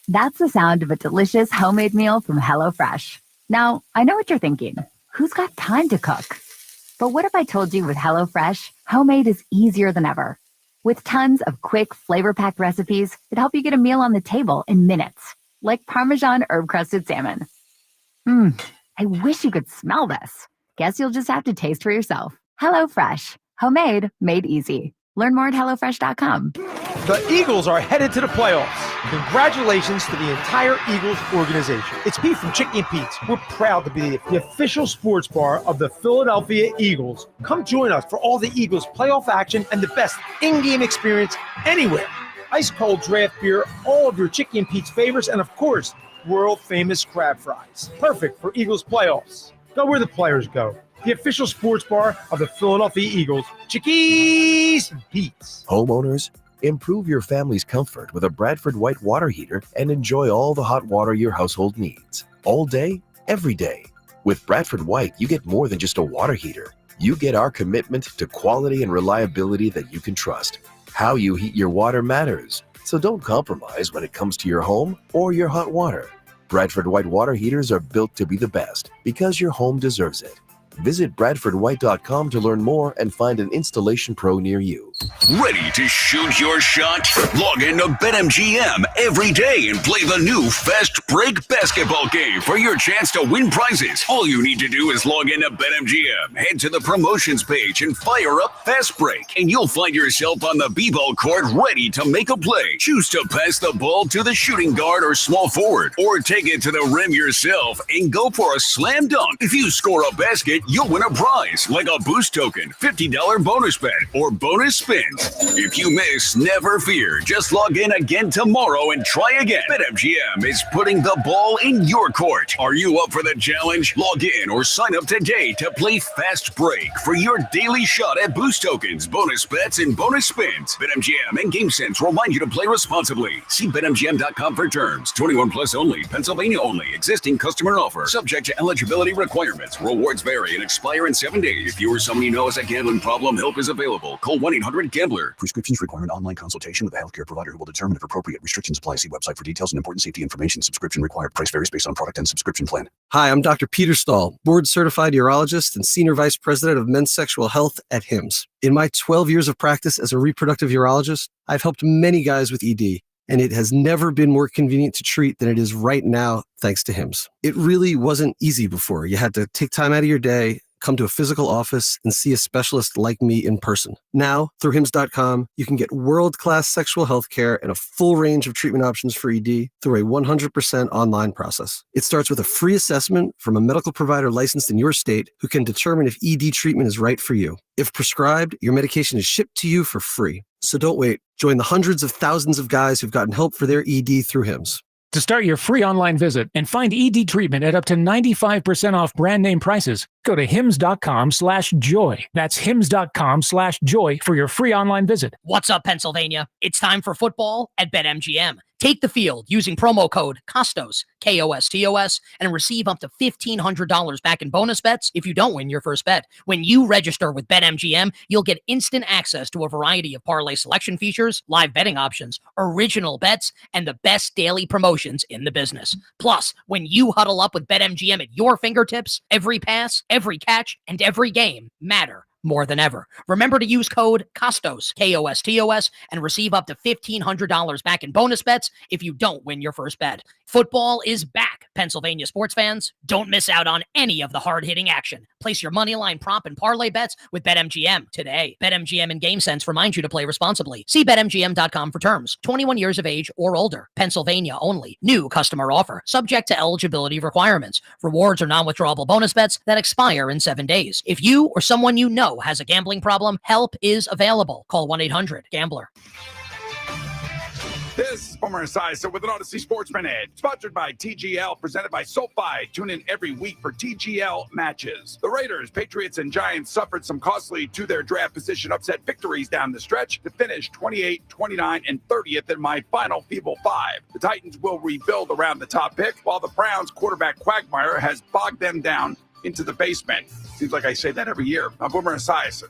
That's the sound of a delicious homemade meal from HelloFresh. Now, I know what you're thinking. Who's got time to cook? But what if I told you with HelloFresh, homemade is easier than ever? With tons of quick, flavor-packed recipes that help you get a meal on the table in minutes, like Parmesan herb-crusted salmon. I wish you could smell this. Guess you'll just have to taste for yourself. HelloFresh, homemade, made easy. Learn more at HelloFresh.com. The Eagles are headed to the playoffs. Congratulations to the entire Eagles organization. It's Pete from Chicky and Pete's. We're proud to be the official sports bar of the Philadelphia Eagles. Come join us for all the Eagles playoff action and the best in-game experience anywhere. Ice cold draft beer, all of your Chicky and Pete's favorites, and of course, world famous crab fries. Perfect for Eagles playoffs. Go where the players go. The official sports bar of the Philadelphia Eagles, Chickies and Pete's. Homeowners, improve your family's comfort with a Bradford White water heater and enjoy all the hot water your household needs. All day, every day. With Bradford White, you get more than just a water heater. You get our commitment to quality and reliability that you can trust. How you heat your water matters, so don't compromise when it comes to your home or your hot water. Bradford White water heaters are built to be the best because your home deserves it. Visit BradfordWhite.com to learn more and find an installation pro near you. Ready to shoot your shot? Log in to BetMGM every day and play the new Fast Break basketball game for your chance to win prizes. All you need to do is log in to BetMGM, head to the promotions page and fire up Fast Break, and you'll find yourself on the b-ball court ready to make a play. Choose to pass the ball to the shooting guard or small forward, or take it to the rim yourself and go for a slam dunk. If you score a basket, you'll win a prize like a boost token, $50 bonus bet, or bonus spins. If you miss, never fear. Just log in again tomorrow and try again. BetMGM is putting the ball in your court. Are you up for the challenge? Log in or sign up today to play Fast Break for your daily shot at boost tokens, bonus bets, and bonus spins. BetMGM and GameSense remind you to play responsibly. See BetMGM.com for terms. 21 plus only. Pennsylvania only. Existing customer offer. Subject to eligibility requirements. Rewards vary and expire in 7 days. If you or someone you know has a gambling problem, help is available. Call 1-800-GAMBLER. Prescriptions require an online consultation with a healthcare provider who will determine if appropriate. Restrictions apply. See website for details and important safety information. Subscription required. Price varies based on product and subscription plan. Hi, I'm Dr. Peter Stahl, board-certified urologist and Senior Vice President of Men's Sexual Health at HIMSS. In my 12 years of practice as a reproductive urologist, I've helped many guys with ED, and it has never been more convenient to treat than it is right now, thanks to HIMSS. It really wasn't easy before. You had to take time out of your day, come to a physical office and see a specialist like me in person. Now, through HIMS.com, you can get world-class sexual health care and a full range of treatment options for ED through a 100% online process. It starts with a free assessment from a medical provider licensed in your state who can determine if ED treatment is right for you. If prescribed, your medication is shipped to you for free. So don't wait. Join the hundreds of thousands of guys who've gotten help for their ED through HIMS. To start your free online visit and find ED treatment at up to 95% off brand name prices, go to hims.com/joy. That's hims.com/joy for your free online visit. What's up, Pennsylvania? It's time for football at BetMGM. Take the field using promo code KOSTOS, KOSTOS, and receive up to $1,500 back in bonus bets if you don't win your first bet. When you register with BetMGM, you'll get instant access to a variety of parlay selection features, live betting options, original bets, and the best daily promotions in the business. Plus, when you huddle up with BetMGM at your fingertips, every pass, every catch, and every game matter more than ever. Remember to use code KOSTOS, KOSTOS, and receive up to $1,500 back in bonus bets if you don't win your first bet. Football is back, Pennsylvania sports fans. Don't miss out on any of the hard-hitting action. Place your moneyline prop and parlay bets with BetMGM today. BetMGM and GameSense remind you to play responsibly. See BetMGM.com for terms. 21 years of age or older. Pennsylvania only. New customer offer. Subject to eligibility requirements. Rewards are non-withdrawable bonus bets that expire in 7 days. If you or someone you know has a gambling problem, help is available. Call 1-800-GAMBLER. This is Homer Esiason with an Odyssey Sports Minute, sponsored by TGL, presented by SoFi. Tune in every week for TGL matches. The Raiders, Patriots, and Giants suffered some costly to their draft position upset victories down the stretch to finish 28, 29, and 30th in my final feeble five. The Titans will rebuild around the top pick, while the Browns quarterback quagmire has bogged them down into the basement. Seems like I say that every year. I'm Homer Esiason.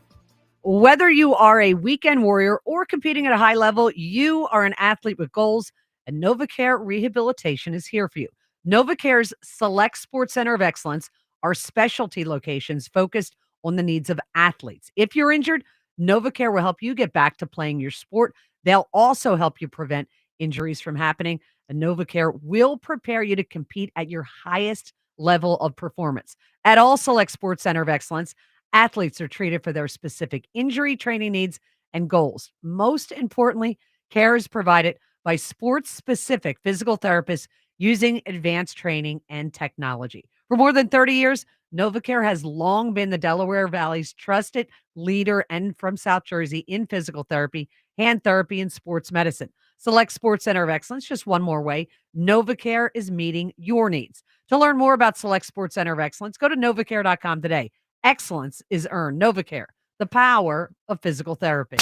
Whether you are a weekend warrior or competing at a high level, you are an athlete with goals, and NovaCare Rehabilitation is here for you. NovaCare's Select Sports Center of Excellence are specialty locations focused on the needs of athletes. If you're injured, NovaCare will help you get back to playing your sport. They'll also help you prevent injuries from happening. And NovaCare will prepare you to compete at your highest level of performance. At all Select Sports Center of Excellence, athletes are treated for their specific injury training needs and goals. Most importantly, care is provided by sports-specific physical therapists using advanced training and technology. For more than 30 years, NovaCare has long been the Delaware Valley's trusted leader and from South Jersey in physical therapy, hand therapy, and sports medicine. Select Sports Center of Excellence, just one more way. NovaCare is meeting your needs. To learn more about Select Sports Center of Excellence, go to NovaCare.com today. Excellence is earned. NovaCare, the power of physical therapy.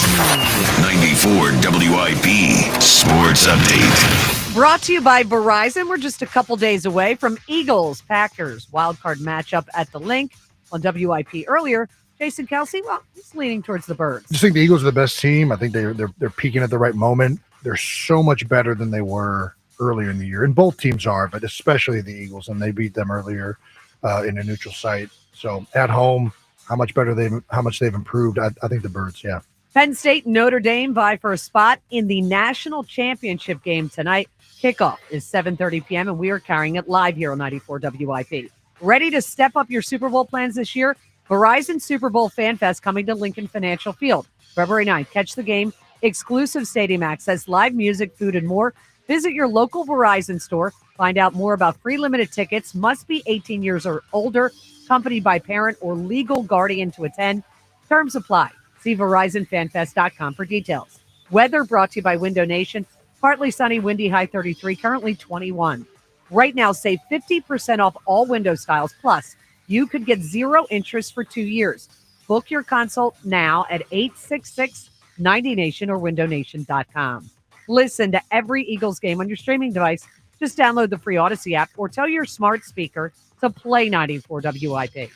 94 WIP Sports Update. Brought to you by Verizon. We're just a couple days away from Eagles-Packers wildcard matchup at the Link on WIP earlier. Jason Kelce, well, he's leaning towards the Birds. I just think the Eagles are the best team. I think they're peaking at the right moment. They're so much better than they were earlier in the year, and both teams are, but especially the Eagles, and they beat them earlier in a neutral site. So at home, how much they've improved. I think the Birds, yeah. Penn State, Notre Dame vie for a spot in the national championship game tonight. Kickoff is 7:30 p.m., and we are carrying it live here on 94 WIP. Ready to step up your Super Bowl plans this year? Verizon Super Bowl Fan Fest coming to Lincoln Financial Field. February 9th, catch the game. Exclusive stadium access, live music, food, and more. Visit your local Verizon store. Find out more about free limited tickets. Must be 18 years or older, accompanied by parent or legal guardian to attend. Terms apply. See VerizonFanFest.com for details. Weather brought to you by Window Nation. Partly sunny, windy, high 33, currently 21. Right now, save 50% off all window styles. Plus, you could get 0 interest for 2 years. Book your consult now at 866-90Nation or windownation.com. Listen to every Eagles game on your streaming device. Just download the free Odyssey app or tell your smart speaker to play 94 WIP.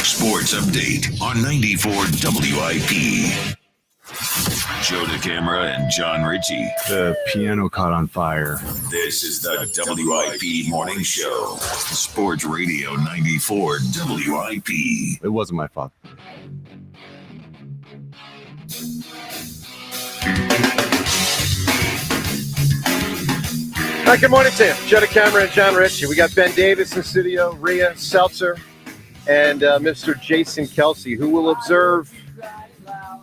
Sports Update on 94 WIP. Joe DeCamera and John Ritchie. The piano caught on fire. This is the WIP Morning Show. Sports Radio 94 WIP. It wasn't my fault. Good morning, Tim. Joe DeCamera and John Ritchie. We got Ben Davis in studio, Rhea, Seltzer, and Mr. Jason Kelce, who will observe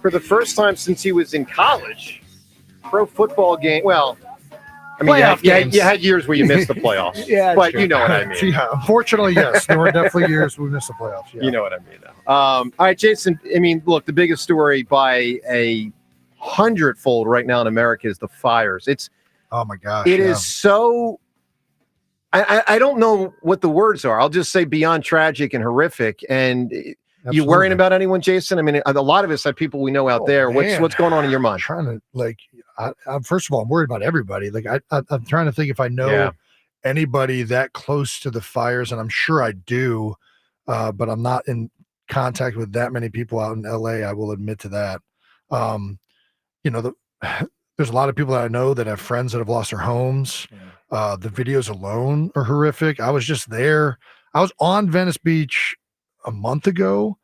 for the first time since he was in college, pro football game. Well, I mean, you had years where you missed the playoffs. Yeah, but true. you know what I mean. Yeah, unfortunately, yes. There were definitely years we missed the playoffs. Yeah. You know what I mean, though. All right, Jason, I mean, look, the biggest story by a 100-fold right now in America is the fires. Oh, my gosh. It is so... I don't know what the words are. I'll just say beyond tragic and horrific. And you worrying about anyone, Jason? I mean, a lot of us have people we know out there. Man. What's going on in your mind? I'm trying to, like, first of all, I'm worried about everybody. Like, I'm trying to think if I know anybody that close to the fires, and I'm sure I do, but I'm not in contact with that many people out in LA. I will admit to that. There's a lot of people that I know that have friends that have lost their homes. The videos alone are horrific. I was just there. I was on Venice Beach a month ago,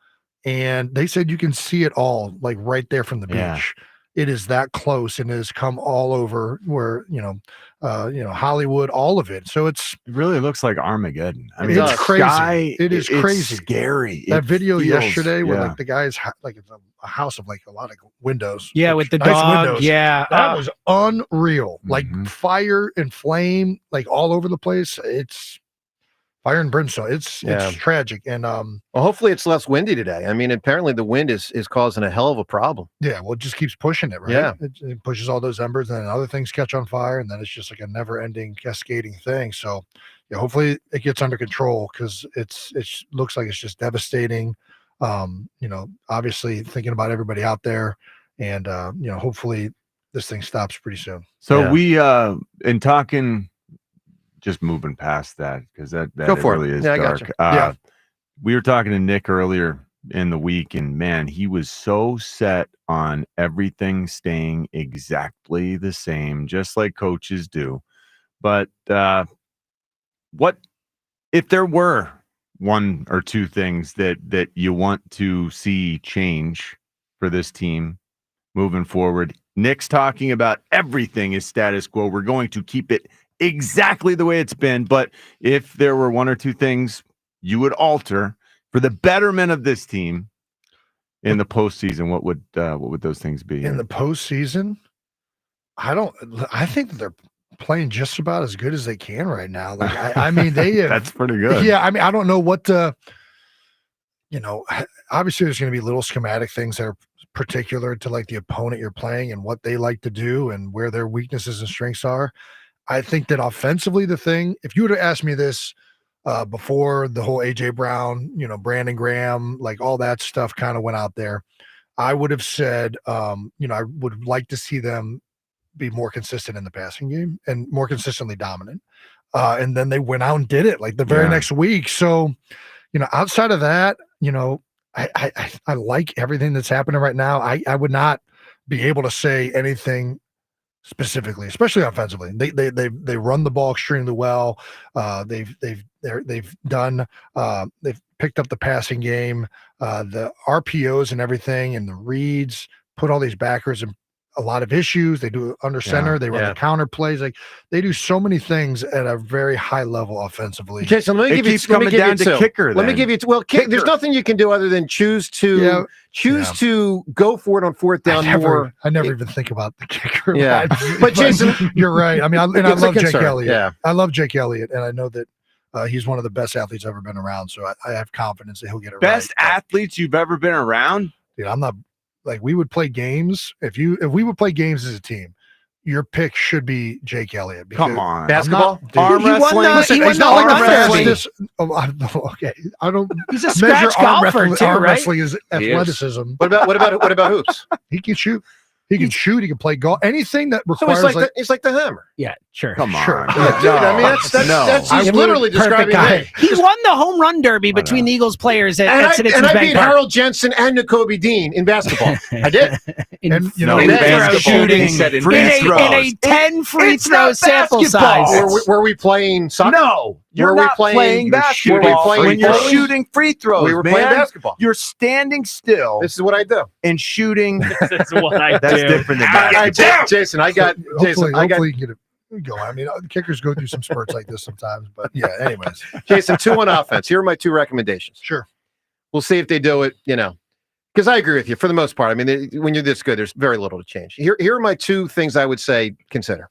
and they said you can see it all, like right there from the beach. It is that close, and it has come all over where, Hollywood, all of it. So it really looks like Armageddon. I mean, it's crazy. It is crazy. Scary. That video yesterday where like the guy's like it's a house of like a lot of windows. Yeah, with the nice dog. windows. Yeah. That was unreal. Like fire and flame, like all over the place. It's fire and brimstone. It's tragic. And well, hopefully it's less windy today. I mean, apparently the wind is causing a hell of a problem. Yeah, well, it just keeps pushing it, right? Yeah. It pushes all those embers, and then other things catch on fire, and then it's just like a never-ending cascading thing. So, yeah, hopefully it gets under control, because it looks like it's just devastating. Obviously thinking about everybody out there, and hopefully this thing stops pretty soon. So we in talking, just moving past that, because that really is dark. We were talking to Nick earlier in the week, and man, he was so set on everything staying exactly the same, just like coaches do. But what if there were one or two things that you want to see change for this team moving forward? Nick's talking about everything is status quo. We're going to keep it exactly the way it's been. But if there were one or two things you would alter for the betterment of this team in the postseason, what would those things be? In the postseason, I think that they're playing just about as good as they can right now. Like, I mean, they have, that's pretty good. Yeah, I mean, I don't know what obviously there's going to be little schematic things that are particular to like the opponent you're playing and what they like to do and where their weaknesses and strengths are. I think that offensively, the thing, if you would have asked me this before the whole AJ Brown, Brandon Graham, like all that stuff kind of went out there, I would have said, I would like to see them be more consistent in the passing game and more consistently dominant. And then they went out and did it like the very next week. So, outside of that, I like everything that's happening right now. I would not be able to say anything specifically, especially offensively. They run the ball extremely well. They've picked up the passing game, the RPOs and everything, and the reads, put all these backers in a lot of issues. They do under center. They run the counter plays. Like they do so many things at a very high level offensively. Jason, let me give you kicker. Let me give you kicker. There's nothing you can do other than choose to go for it on fourth down. I never even think about the kicker. Yeah, but Jason, you're right. I mean, I love Jake Elliott. Yeah, I love Jake Elliott, and I know that he's one of the best athletes I've ever been around. So I have confidence that he'll get it right. Best athletes you've ever been around? Dude, I'm not. Like we would play games. If we would play games as a team, your pick should be Jake Elliott. Come on, basketball, arm wrestling. He's not arm wrestling. Okay, I don't. He's a scratch golfer too, arm right? wrestling is athleticism. What about hoops? He can shoot. He can shoot. He can play golf. Anything that requires it's like the hammer. Yeah, sure. Come on, sure. Yeah, dude. I mean, that's he's literally describing me. He won the home run derby between the Eagles players at Citizens and I Bank beat Park. Harold Jensen and N'Kobe Dean in basketball. I did. In shooting in a 10 free throw sample size. Were we playing soccer? No. You're not playing basketball when you're shooting free throws. We were playing basketball. You're standing still. This is what I do. And shooting. This is what I do. That's different than basketball. Jason, I got. Hopefully, you get it. Go. I mean, the kickers go through some spurts like this sometimes, but yeah. Anyways, Jason, 2 on offense. Here are my 2 recommendations. Sure. We'll see if they do it, because I agree with you for the most part. I mean, when you're this good, there's very little to change. Here are my two things I would say consider.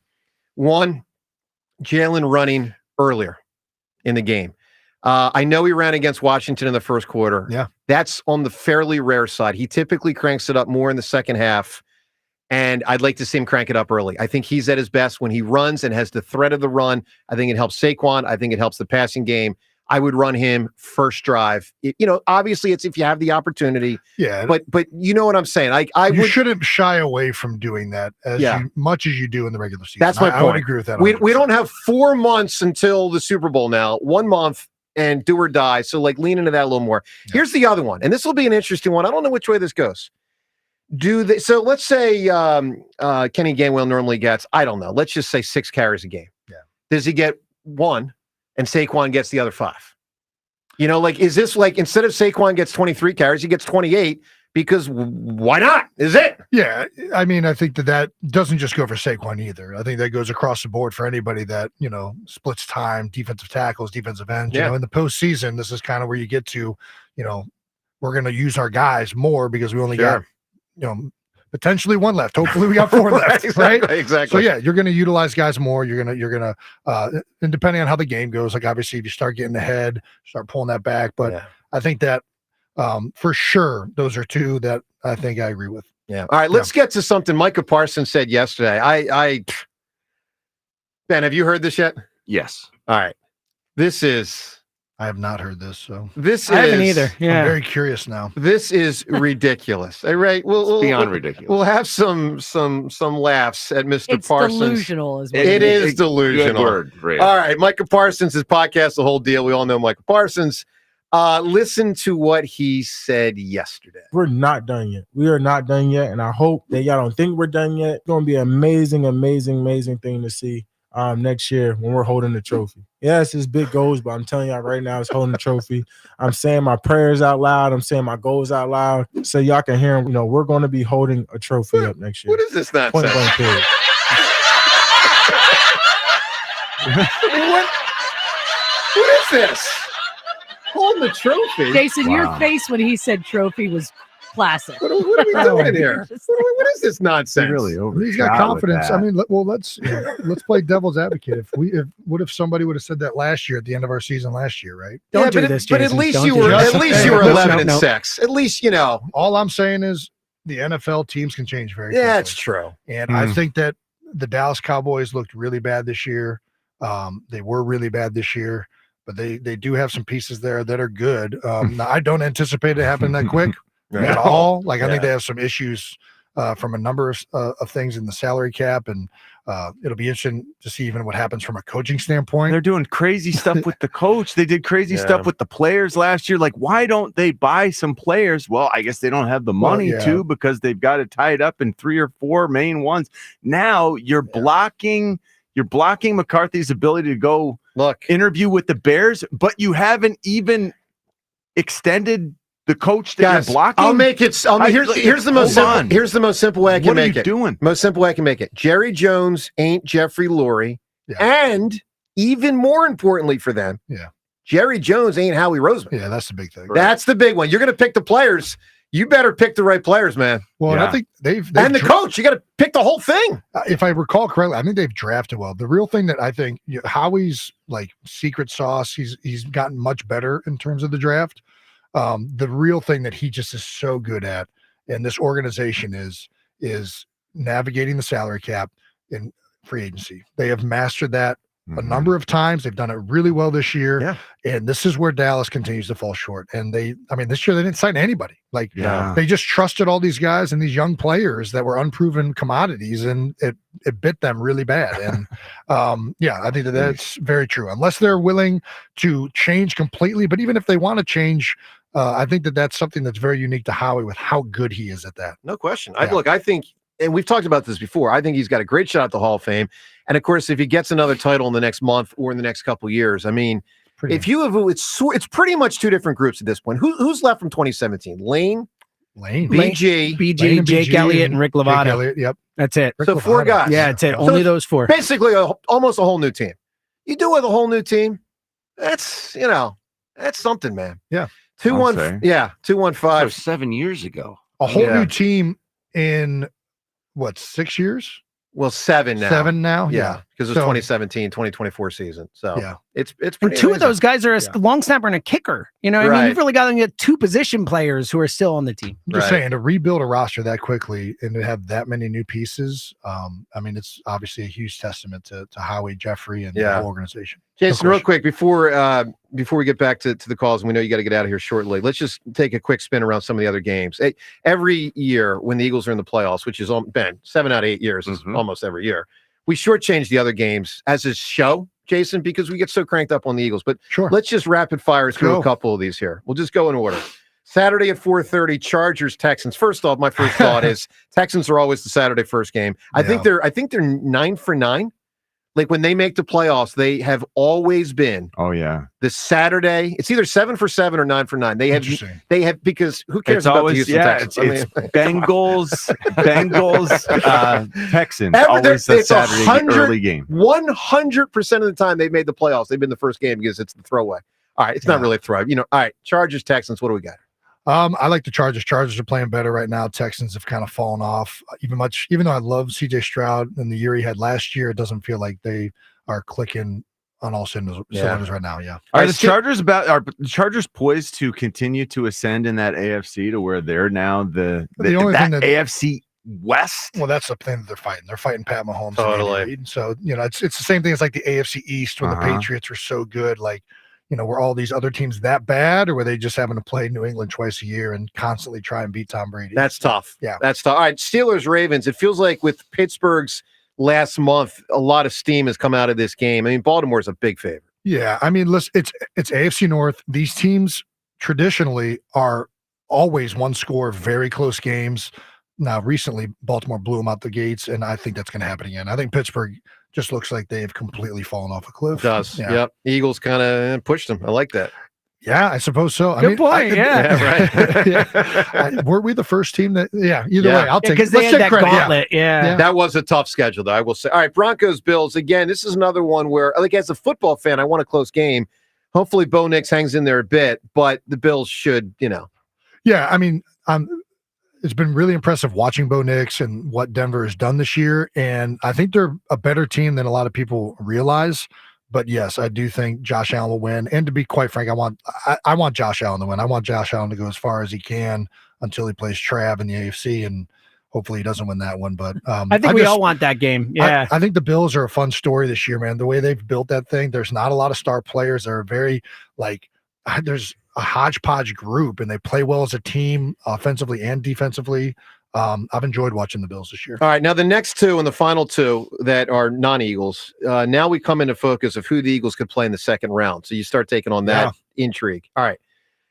One, Jalen running earlier in the game. I know he ran against Washington in the first quarter. Yeah. That's on the fairly rare side. He typically cranks it up more in the second half, and I'd like to see him crank it up early. I think he's at his best when he runs and has the threat of the run. I think it helps Saquon. I think it helps the passing game. I would run him first drive. Obviously, it's if you have the opportunity. Yeah. But you know what I'm saying? You shouldn't shy away from doing that as much as you do in the regular season. That's my point. I would agree with that. We don't have 4 months until the Super Bowl now. 1 month and do or die. So lean into that a little more. Yeah. Here's the other one, and this will be an interesting one. I don't know which way this goes. So let's say Kenny Gainwell normally gets, I don't know, let's just say 6 carries a game. Yeah. Does he get 1 and Saquon gets the other 5? Is this instead of Saquon gets 23 carries, he gets 28 because why not? Is it? Yeah. I mean, I think that doesn't just go for Saquon either. I think that goes across the board for anybody that, splits time, defensive tackles, defensive ends. In the postseason, this is kind of where you get to, we're going to use our guys more because we only got, potentially 1 left. Hopefully we got 4 left. Exactly, exactly. So you're going to utilize guys more. You're going to, and depending on how the game goes, obviously if you start getting ahead, start pulling that back. But I think that for sure, those are 2 that I think I agree with. Yeah. All right. Let's get to something Micah Parsons said yesterday. Ben, have you heard this yet? Yes. All right. I have not heard this, so I haven't either. Yeah. I'm very curious now. This is ridiculous. All right, we'll beyond ridiculous. We'll have some laughs at Mr. It's Parsons. delusional, is what It is delusional. Good word, Ray. All right, Micah Parsons' podcast, the whole deal. We all know Micah Parsons. Listen to what he said yesterday. We're not done yet. We are not done yet, and I hope that y'all don't think we're done yet. It's going to be an amazing, amazing, amazing thing to see next year when we're holding the trophy. Yes, it's big goals, but I'm telling y'all right now, it's holding the trophy. I'm saying my prayers out loud. I'm saying my goals out loud so y'all can hear them. We're going to be holding a trophy up next year. What is this nonsense? Point blank period. What is this? Holding the trophy? Jason, your face when he said trophy was classic. What are we doing here? What is this nonsense? Really He's got confidence. I mean, let's play devil's advocate. What if somebody would have said that last year at the end of our season last year, right? Don't do this, Jason. But at least Don't you do were this. 11 and 6. At least All I'm saying is the NFL teams can change very quickly. Yeah, it's true. And I think that the Dallas Cowboys looked really bad this year. They were really bad this year, but they do have some pieces there that are good. Now, I don't anticipate it happening that quick. At all. I think they have some issues from a number of things in the salary cap, and it'll be interesting to see even what happens from a coaching standpoint. They're doing crazy stuff with the coach. They did crazy stuff with the players last year. Why don't they buy some players? Well, I guess they don't have the money to because they've got it tied up in 3 or 4 main ones. Now you're blocking McCarthy's ability to go interview with the Bears, but you haven't even extended the coach that you're blocking. I'll make it. Here's the most simple way I can make it. What are you doing? Most simple way I can make it. Jerry Jones ain't Jeffrey Lurie, and even more importantly for them, Jerry Jones ain't Howie Roseman. Yeah, that's the big thing. That's the big one. You're going to pick the players. You better pick the right players, man. Well, and I think they've and the coach. You got to pick the whole thing. If I recall correctly, I think they've drafted well. The real thing that I think Howie's secret sauce. He's gotten much better in terms of the draft. The real thing that he just is so good at, and this organization is navigating the salary cap in free agency. They have mastered that a number of times. They've done it really well this year. Yeah. And this is where Dallas continues to fall short. And this year they didn't sign anybody. They just trusted all these guys and these young players that were unproven commodities, and it bit them really bad. And I think that's very true. Unless they're willing to change completely, but even if they want to change, I think that's something that's very unique to Howie with how good he is at that. No question. I think, and we've talked about this before, I think he's got a great shot at the Hall of Fame. And of course, if he gets another title in the next month or in the next couple of years, I mean, it's pretty much 2 different groups at this point. Who's left from 2017? Lane, BG, Jake Elliott, and Rick Lovato. Yep. That's it. So 4 guys. Yeah, that's it. Only those 4. Basically, almost a whole new team. You do with a whole new team, that's something, man. Yeah. 215. 7 years ago. A whole new team in what, 6 years? Well, 7 now. 7 now? Yeah. Because it's 2017, 2024 season. So it's And pretty two of amazing. those guys are a long snapper and a kicker. You know, what I mean, you've really got to get 2 position players who are still on the team. I'm just saying, to rebuild a roster that quickly and to have that many new pieces, I mean, it's obviously a huge testament to Howie, Jeffrey, and the whole organization. Jason, real quick, before we get back to the calls, and we know you got to get out of here shortly, let's just take a quick spin around some of the other games. Every year when the Eagles are in the playoffs, which has been 7 out of 8 years, is almost every year, we shortchange the other games as a show, Jason, because we get so cranked up on the Eagles. But let's just rapid fire through a couple of these here. We'll just go in order. Saturday at 4:30, Chargers, Texans. First off, my first thought is Texans are always the Saturday first game. I think they're 9 for 9. Like when they make the playoffs, they have always been. Oh yeah, the Saturday. It's either 7 for 7 or 9 for 9. They have because who cares it's about always, the Houston Texans? It's Bengals, Texans. Always a Saturday early game. 100% of the time they've made the playoffs. They've been the first game because it's the throwaway. All right, it's not really a throw. You know. All right, Chargers, Texans. What do we got? I like the Chargers. Chargers are playing better right now. Texans have kind of fallen off. Even though I love CJ Stroud and the year he had last year, it doesn't feel like they are clicking on all cylinders right now. Yeah. Are the Chargers poised to continue to ascend in that AFC to where they're now the only thing that AFC West? Well, that's the thing that they're fighting. They're fighting Pat Mahomes. Totally. So, it's the same thing as like the AFC East when the Patriots were so good. Like, were all these other teams that bad, or were they just having to play New England twice a year and constantly try and beat Tom Brady? That's tough. Yeah. That's tough. All right, Steelers, Ravens. It feels like with Pittsburgh's last month, a lot of steam has come out of this game. I mean, Baltimore's a big favorite. Yeah. I mean, listen, it's AFC North. These teams traditionally are always one score, very close games. Now, recently, Baltimore blew them out the gates, and I think that's going to happen again. I think Pittsburgh just looks like they have completely fallen off a cliff. It does. Yeah. Yep. Eagles kind of pushed them. I like that. Yeah, I suppose so. Good point. Right. Were we the first team that? Yeah. Either way, I'll take it. Because they had that gauntlet. Yeah. That was a tough schedule, though. I will say. All right, Broncos, Bills. Again, this is another one where, like, as a football fan, I want a close game. Hopefully, Bo Nix hangs in there a bit, but the Bills should, Yeah, I mean, it's been really impressive watching Bo Nix and what Denver has done this year. And I think they're a better team than a lot of people realize. But yes, I do think Josh Allen will win. And to be quite frank, I want Josh Allen to win. I want Josh Allen to go as far as he can until he plays Trav in the AFC. And hopefully he doesn't win that one. But I think we all want that game. Yeah. I think the Bills are a fun story this year, man. The way they've built that thing, there's not a lot of star players. They're very there's a hodgepodge group, and they play well as a team, offensively and defensively. I've enjoyed watching the Bills this year. All right, now the next two and the final two that are non-Eagles, now we come into focus of who the Eagles could play in the second round. So you start taking on that intrigue. All right.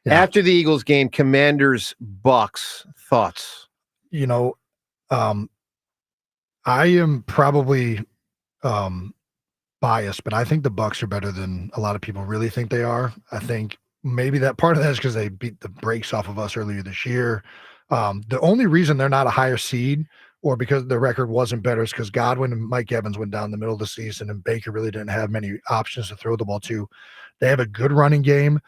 Yeah. After the Eagles game, Commanders, Bucks, thoughts? I am probably biased, but I think the Bucks are better than a lot of people really think they are. I think maybe that part of that is because they beat the brakes off of us earlier this year. The only reason they're not a higher seed or because the record wasn't better is because Godwin and Mike Evans went down the middle of the season and Baker really didn't have many options to throw the ball to. They have a good running game.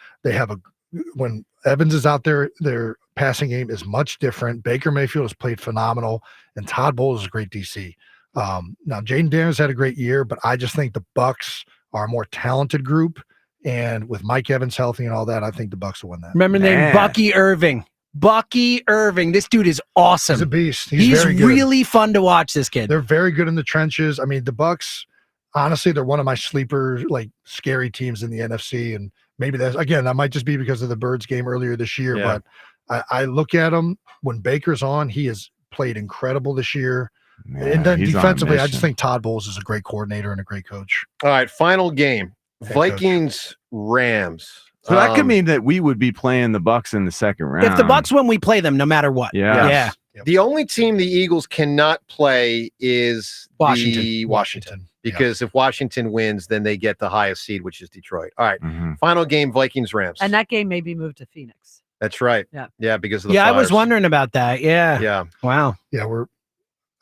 When Evans is out there, their passing game is much different. Baker Mayfield has played phenomenal, and Todd Bowles is a great DC. Now, Jaden Daniels had a great year, but I just think the Bucks are a more talented group. And with Mike Evans healthy and all that, I think the Bucks will win that. Remember the name Bucky Irving. Bucky Irving. This dude is awesome. He's a beast. He's very good. Really fun to watch, this kid. They're very good in the trenches. I mean, the Bucks, honestly, they're one of my sleeper, scary teams in the NFC. And maybe that might just be because of the Birds game earlier this year. Yeah. But I look at him when Baker's on, he has played incredible this year. Yeah, and then defensively, I just think Todd Bowles is a great coordinator and a great coach. All right, final game. Vikings, Rams. So that could mean that we would be playing the Bucks in the second round. If the Bucks win, we play them no matter what. Yeah. The only team the Eagles cannot play is Washington. Because if Washington wins, then they get the highest seed, which is Detroit. All right. Final game, Vikings, Rams. And that game may be moved to Phoenix. That's right. Yeah. Yeah, because of the I Flyers. was wondering about that. Yeah. Yeah. Wow. Yeah,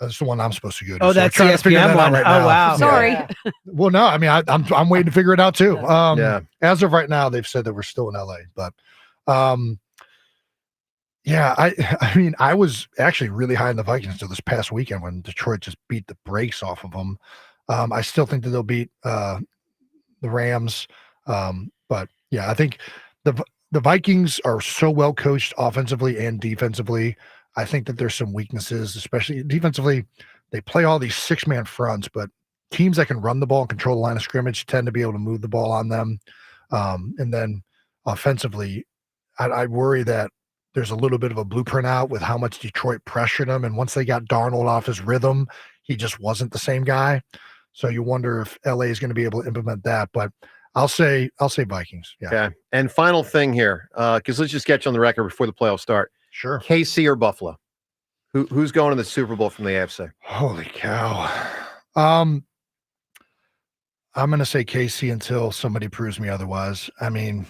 that's the one I'm supposed to go to. Oh, that's the ESPN one. Right oh, now. wow. Sorry. Well, no, I mean, I'm waiting to figure it out too. As of right now, they've said that we're still in LA, but Yeah, I mean, I was actually really high on the Vikings until this past weekend when Detroit just beat the brakes off of them. I still think that they'll beat the Rams. But yeah, I think the Vikings are so well coached offensively and defensively. I think that there's some weaknesses, especially defensively. They play all these 6-man fronts, but teams that can run the ball and control the line of scrimmage tend to be able to move the ball on them. And then offensively, I worry that there's a little bit of a blueprint out with how much Detroit pressured him. And once they got Darnold off his rhythm, he just wasn't the same guy. So you wonder if LA is going to be able to implement that. But I'll say Vikings. Yeah. Okay. And final thing here, because let's just get you on the record before the playoffs start. Sure. KC or Buffalo? Who's going to the Super Bowl from the AFC? Holy cow. I'm going to say KC until somebody proves me otherwise. I mean,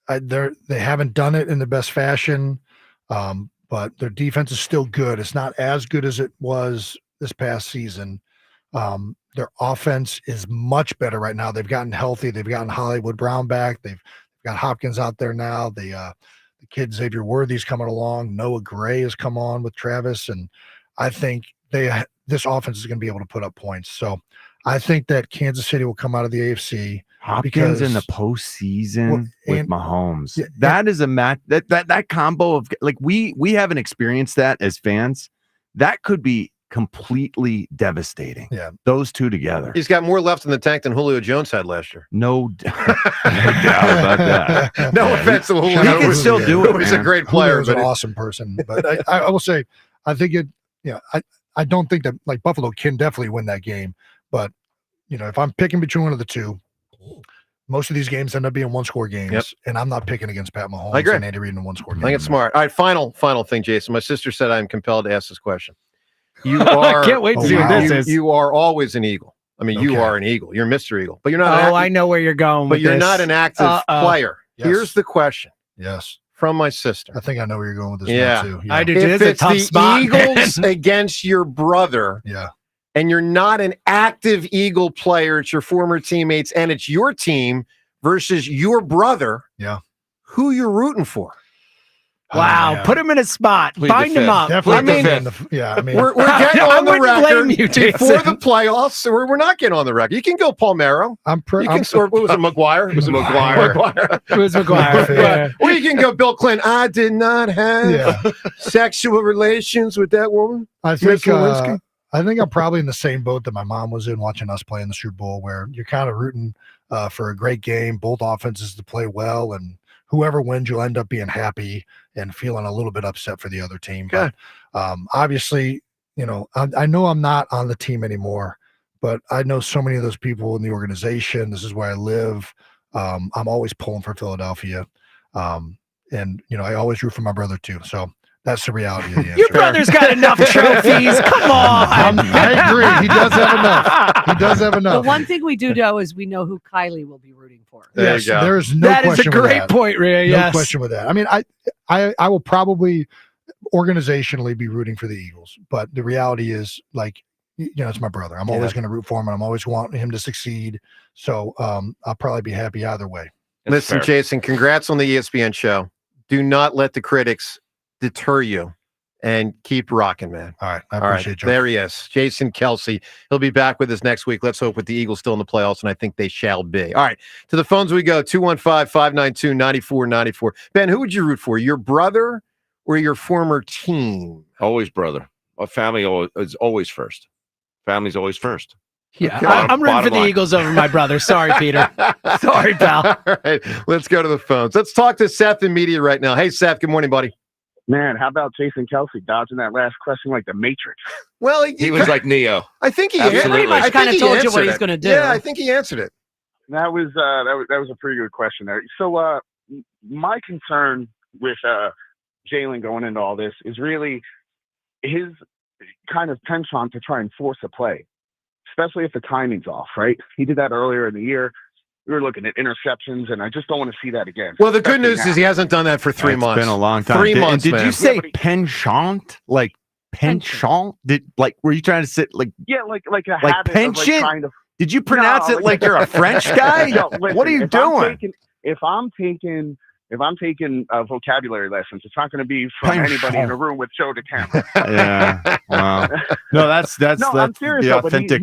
they haven't done it in the best fashion, but their defense is still good. It's not as good as it was this past season. Their offense is much better right now. They've gotten healthy. They've gotten Hollywood Brown back. They've got Hopkins out there now. The kid Xavier Worthy's coming along. Noah Gray has come on with Travis, and I think this offense is going to be able to put up points. So I think that Kansas City will come out of the AFC. Hopkins in the postseason with Mahomes. That is a match that combo of like we haven't experienced that as fans. That could be completely devastating. Yeah, those two together. He's got more left in the tank than Julio Jones had last year. No doubt about that. No offense to Julio. He can still do it. He's a great player. Julio's an awesome person. But I will say, I think it. Yeah, I don't think that like Buffalo can definitely win that game. But if I'm picking between one of the two. Most of these games end up being one-score games, and I'm not picking against Pat Mahomes and Andy Reid in a one-score game. I think it's smart. All right, final thing, Jason. My sister said I'm compelled to ask this question. You are. I can't wait to see what this is. You are always an Eagle. I mean, you are an Eagle. You're Mr. Eagle, but you're not. I know where you're going. But with you're this. not an active player. Yes. Here's the question. Yes. From my sister. I think I know where you're going with this one too. Yeah. I do too. If It's a it's tough the spot, Eagles against your brother. Yeah. And you're not an active Eagle player, it's your former teammates, and it's your team versus your brother. Yeah. Who you're rooting for? Wow, put him in a spot. Find him up. Definitely. we're getting on the record before the playoffs, or we're not getting on the record. You can go Palmeiro. What was it, McGuire? It was McGuire. It was McGuire. Yeah. Or you can go Bill Clinton. I did not have sexual relations with that woman. I think I'm probably in the same boat that my mom was in watching us play in the Super Bowl, where you're kind of rooting for a great game, both offenses to play well, and whoever wins, you'll end up being happy and feeling a little bit upset for the other team. Okay. But obviously, I know I'm not on the team anymore, but I know so many of those people in the organization. This is where I live. I'm always pulling for Philadelphia. And I always root for my brother too. So that's the reality of the answer. Your brother's got enough trophies. Come on. I agree. He does have enough. He does have enough. The one thing we do know is we know who Kylie will be rooting for. There you go. There's no that question is a with great that. point, Rhea. No question with that. I mean, I will probably organizationally be rooting for the Eagles, but the reality is, like, it's my brother. I'm always going to root for him, and I'm always wanting him to succeed. So I'll probably be happy either way. Listen, Jason, congrats on the ESPN show. Do not let the critics deter you, and keep rocking, man. All right. I appreciate you. There he is, Jason Kelce. He'll be back with us next week. Let's hope with the Eagles still in the playoffs, and I think they shall be. All right. To the phones we go, 215-592-9494. Ben, who would you root for, your brother or your former team? Always brother. Our family is always first. Family's always first. Yeah, I'm rooting for the Eagles over my brother. Sorry, Peter. Sorry, pal. All right. Let's go to the phones. Let's talk to Seth in media right now. Hey, Seth. Good morning, buddy. Man, how about Jason Kelce dodging that last question like the Matrix? Well, he was like Neo. I think he pretty much kind of told you what he's going to do. Yeah, I think he answered it. That was a pretty good question there. So my concern with Jalen going into all this is really his kind of penchant to try and force a play, especially if the timing's off, right? He did that earlier in the year. We were looking at interceptions, and I just don't want to see that again. Well, the good news is he hasn't done that for 3 months. It's been a long time. 3 months, Did man. you say penchant? Like penchant? Were you trying to say like like a like habit penchant? of like trying to. Did you pronounce it like you're a French guy? No, listen, what are you if doing? If I'm taking if I'm taking vocabulary lessons, it's not going to be from anybody in a room with shoulder camera. Yeah. Wow. No, that's No, I'm serious the though, but authentic